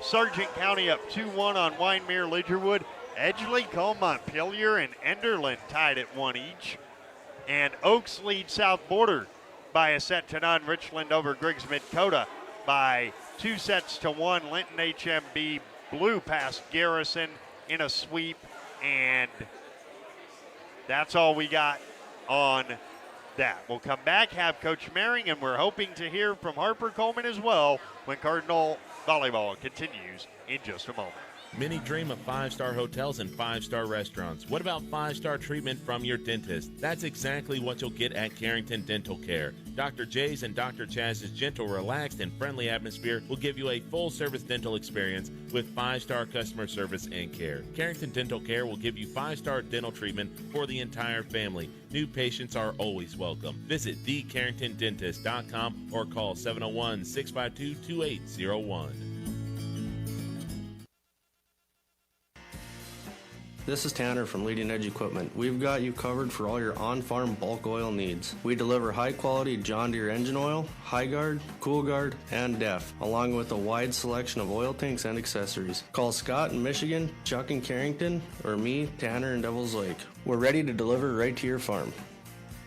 Sargent County up 2-1 on Wyndmere Lidgerwood. Edgeley, Cole, Montpelier, and Enderlin tied at 1 each. And Oaks lead South Border by a set to none. Richland over Griggs Mid-Coda by 2 sets to 1. Linton HMB blew past Garrison in a sweep. And that's all we got on that. We'll come back, have Coach Maring, and we're hoping to hear from Harper Coleman as well when Cardinal Volleyball continues in just a moment. Many dream of 5-star hotels and 5-star restaurants. What about 5-star treatment from your dentist? That's exactly what you'll get at Carrington Dental Care. Dr. J's and Dr. Chaz's gentle, relaxed, and friendly atmosphere will give you a full-service dental experience with 5-star customer service and care. Carrington Dental Care will give you 5-star dental treatment for the entire family. New patients are always welcome. Visit thecarringtondentist.com or call 701-652-2801. This is Tanner from Leading Edge Equipment. We've got you covered for all your on-farm bulk oil needs. We deliver high-quality John Deere engine oil, High Guard, Cool Guard, and DEF, along with a wide selection of oil tanks and accessories. Call Scott in Michigan, Chuck in Carrington, or me, Tanner in Devils Lake. We're ready to deliver right to your farm.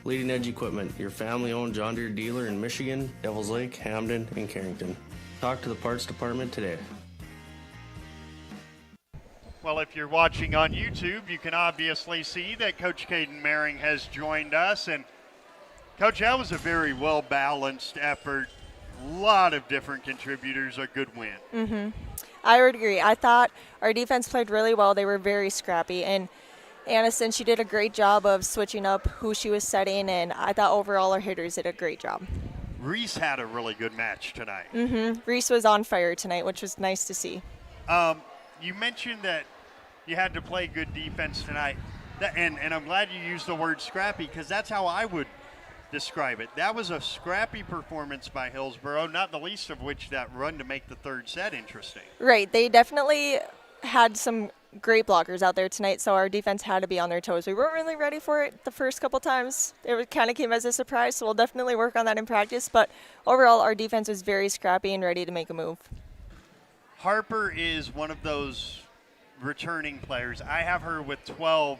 Leading Edge Equipment, your family-owned John Deere dealer in Michigan, Devils Lake, Hamden, and Carrington. Talk to the parts department today. Well, if you're watching on YouTube, you can obviously see that Coach Kaden Maring has joined us. And, Coach, that was a very well-balanced effort. A lot of different contributors, a good win. Mm-hmm. I would agree. I thought our defense played really well. They were very scrappy. And Aniston, she did a great job of switching up who she was setting. And I thought overall our hitters did a great job. Reese had a really good match tonight. Mm-hmm. Reese was on fire tonight, which was nice to see. You mentioned that you had to play good defense tonight. And I'm glad you used the word scrappy, because that's how I would describe it. That was a scrappy performance by Hillsboro, not the least of which that run to make the 3rd set interesting. Right. They definitely had some great blockers out there tonight, so our defense had to be on their toes. We weren't really ready for it the first couple times. It kind of came as a surprise, so we'll definitely work on that in practice. But overall, our defense was very scrappy and ready to make a move. Harper is one of those returning players. I have her with 12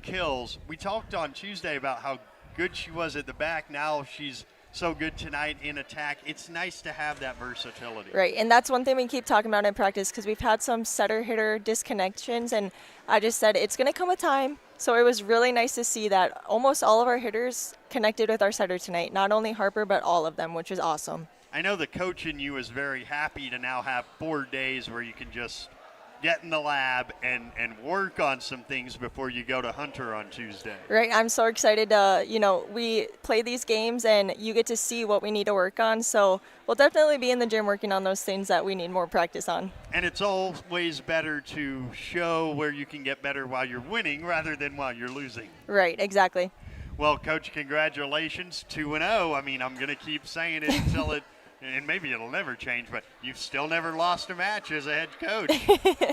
kills. We talked on Tuesday about how good she was at the back. Now she's so good tonight in attack. It's nice to have that versatility. Right, and that's one thing we keep talking about in practice, because we've had some setter-hitter disconnections, and I just said it's going to come a time. So it was really nice to see that almost all of our hitters connected with our setter tonight, not only Harper, but all of them, which is awesome. I know the coach in you is very happy to now have 4 days where you can just get in the lab and work on some things before you go to Hunter on Tuesday. Right, I'm so excited. We play these games and you get to see what we need to work on. So we'll definitely be in the gym working on those things that we need more practice on. And it's always better to show where you can get better while you're winning rather than while you're losing. Right, exactly. Well, Coach, congratulations, 2-0. I mean, I'm going to keep saying it until it, and maybe it'll never change, but you've still never lost a match as a head coach.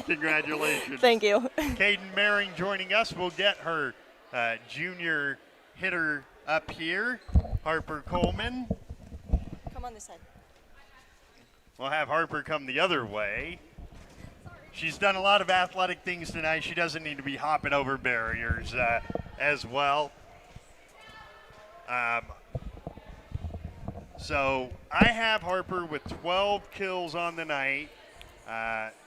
Congratulations. Thank you. Kaden Maring joining us. We'll get her junior hitter up here, Harper Coleman. Come on this side. We'll have Harper come the other way. She's done a lot of athletic things tonight. She doesn't need to be hopping over barriers as well. So I have Harper with 12 kills on the night.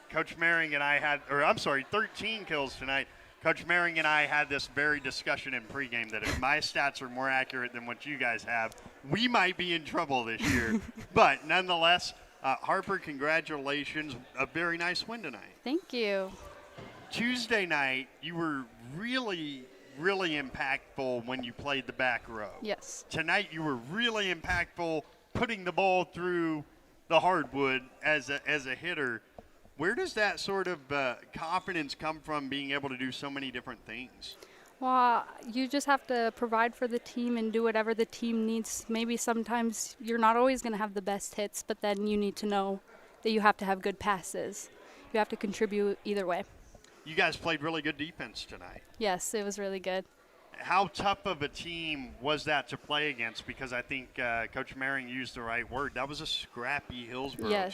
Coach Maring and I had, 13 kills tonight. Coach Maring and I had this very discussion in pregame that if my stats are more accurate than what you guys have, we might be in trouble this year. But nonetheless, Harper, congratulations. A very nice win tonight. Thank you. Tuesday night, you were really impactful when you played the back row. Yes. Tonight, you were really impactful putting the ball through the hardwood as a hitter. Where does that sort of confidence come from, being able to do so many different things? Well, you just have to provide for the team and do whatever the team needs. Maybe sometimes you're not always going to have the best hits, but then you need to know that you have to have good passes. You have to contribute either way. You guys played really good defense tonight. Yes, it was really good. How tough of a team was that to play against? Because I think Coach Maring used the right word. That was a scrappy Hillsboro team.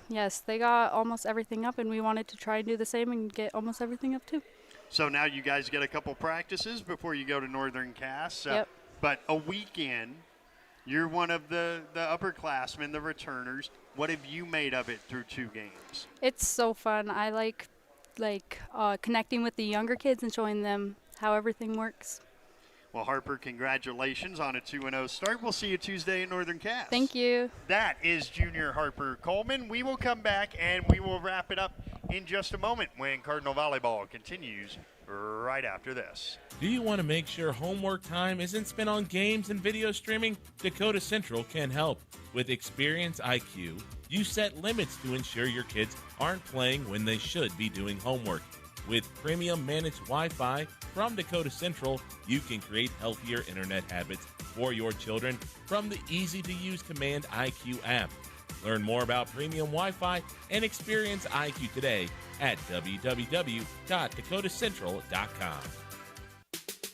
Yes, they got almost everything up, and we wanted to try and do the same and get almost everything up too. So now you guys get a couple practices before you go to Northern Cass. Yep. But a weekend, you're one of the upperclassmen, the returners. What have you made of it through 2 games? It's so fun. I like connecting with the younger kids and showing them how everything works. Well, Harper, congratulations on a 2-0 start. We'll see you Tuesday in Northern Cass. Thank you. That is junior Harper Coleman. We will come back and we will wrap it up in just a moment when Cardinal Volleyball continues right after this. Do you want to make sure homework time isn't spent on games and video streaming? Dakota Central can help. With Experience IQ, you set limits to ensure your kids aren't playing when they should be doing homework. With premium managed Wi-Fi from Dakota Central, you can create healthier internet habits for your children from the easy-to-use Command IQ app. Learn more about premium Wi-Fi and Experience IQ today at www.dakotacentral.com.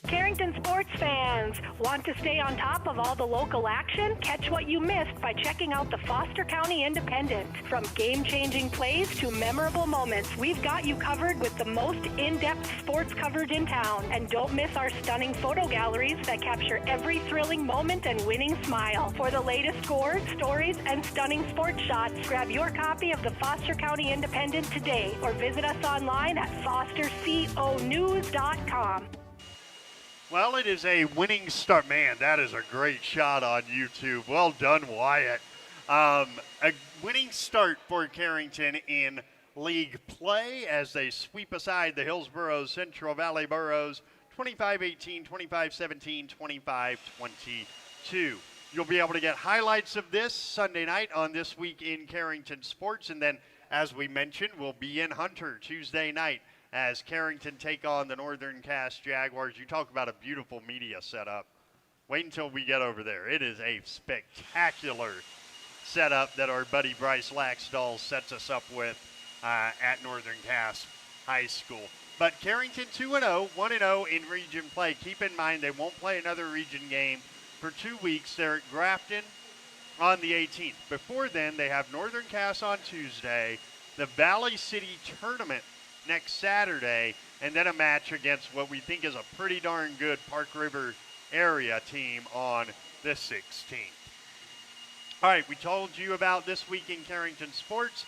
Carrington sports fans, want to stay on top of all the local action? Catch what you missed by checking out the Foster County Independent. From game-changing plays to memorable moments, we've got you covered with the most in-depth sports coverage in town. And don't miss our stunning photo galleries that capture every thrilling moment and winning smile. For the latest scores, stories, and stunning sports shots, grab your copy of the Foster County Independent today or visit us online at fosterconews.com. Well, it is a winning start. Man, that is a great shot on YouTube. Well done, Wyatt. A winning start for Carrington in league play as they sweep aside the Hillsboro Central Valley Boroughs 25-18, 25-17, 25-22. You'll be able to get highlights of this Sunday night on This Week in Carrington Sports. And then, as we mentioned, we'll be in Hunter Tuesday night as Carrington take on the Northern Cass Jaguars. You talk about a beautiful media setup. Wait until we get over there. It is a spectacular setup that our buddy Bryce Laxdal sets us up with at Northern Cass High School. But Carrington 2-0, 1-0 in region play. Keep in mind they won't play another region game for 2 weeks. They're at Grafton on the 18th. Before then, they have Northern Cass on Tuesday, the Valley City Tournament next Saturday, and then a match against what we think is a pretty darn good Park River area team on the 16th. All right, we told you about This Week in Carrington Sports.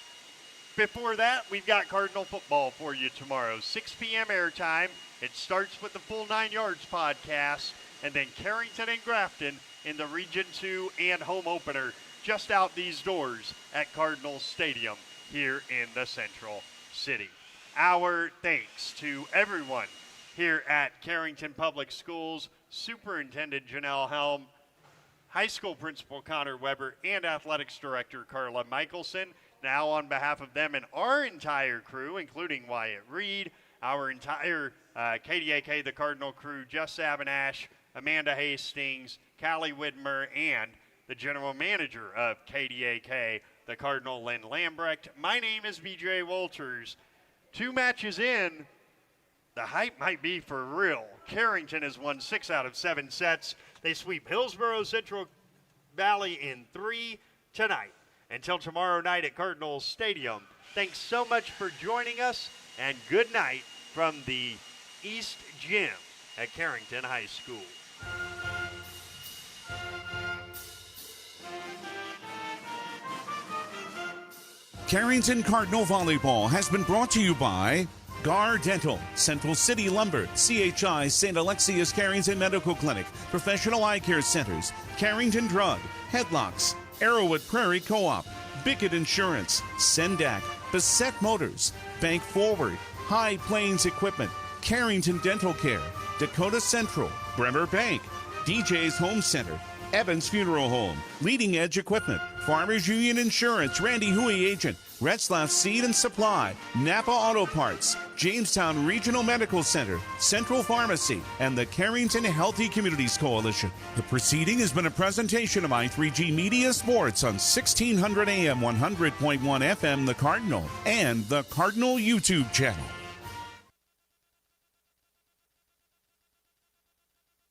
Before that, we've got Cardinal football for you tomorrow. 6 p.m. airtime. It starts with the Full 9 Yards podcast, and then Carrington and Grafton in the Region 2 and home opener just out these doors at Cardinal Stadium here in the Central City. Our thanks to everyone here at Carrington Public Schools, Superintendent Janelle Helm, High School Principal Connor Weber, and Athletics Director Carla Michelson. Now on behalf of them and our entire crew, including Wyatt Reed, our entire KDAK, the Cardinal crew, Jess Sabinash, Amanda Hastings, Callie Widmer, and the General Manager of KDAK, the Cardinal Lynn Lambrecht. My name is BJ Walters. 2 matches in, the hype might be for real. Carrington has won 6 out of 7 sets. They sweep Hillsboro Central Valley in 3 tonight. Until tomorrow night at Cardinal Stadium, thanks so much for joining us, and good night from the East Gym at Carrington High School. Carrington Cardinal Volleyball has been brought to you by Gar Dental, Central City Lumber, CHI St. Alexius Carrington Medical Clinic, Professional Eye Care Centers, Carrington Drug, Headlocks, Arrowwood Prairie Co-op, Bickett Insurance, Sendak, Bassett Motors, Bank Forward, High Plains Equipment, Carrington Dental Care, Dakota Central, Bremer Bank, DJ's Home Center, Evans Funeral Home, Leading Edge Equipment, Farmers Union Insurance, Randy Huey Agent, Retzlaff Seed and Supply, Napa Auto Parts, Jamestown Regional Medical Center, Central Pharmacy, and the Carrington Healthy Communities Coalition. The proceeding has been a presentation of I3G Media Sports on 1600 AM, 100.1 FM, The Cardinal, and the Cardinal YouTube channel.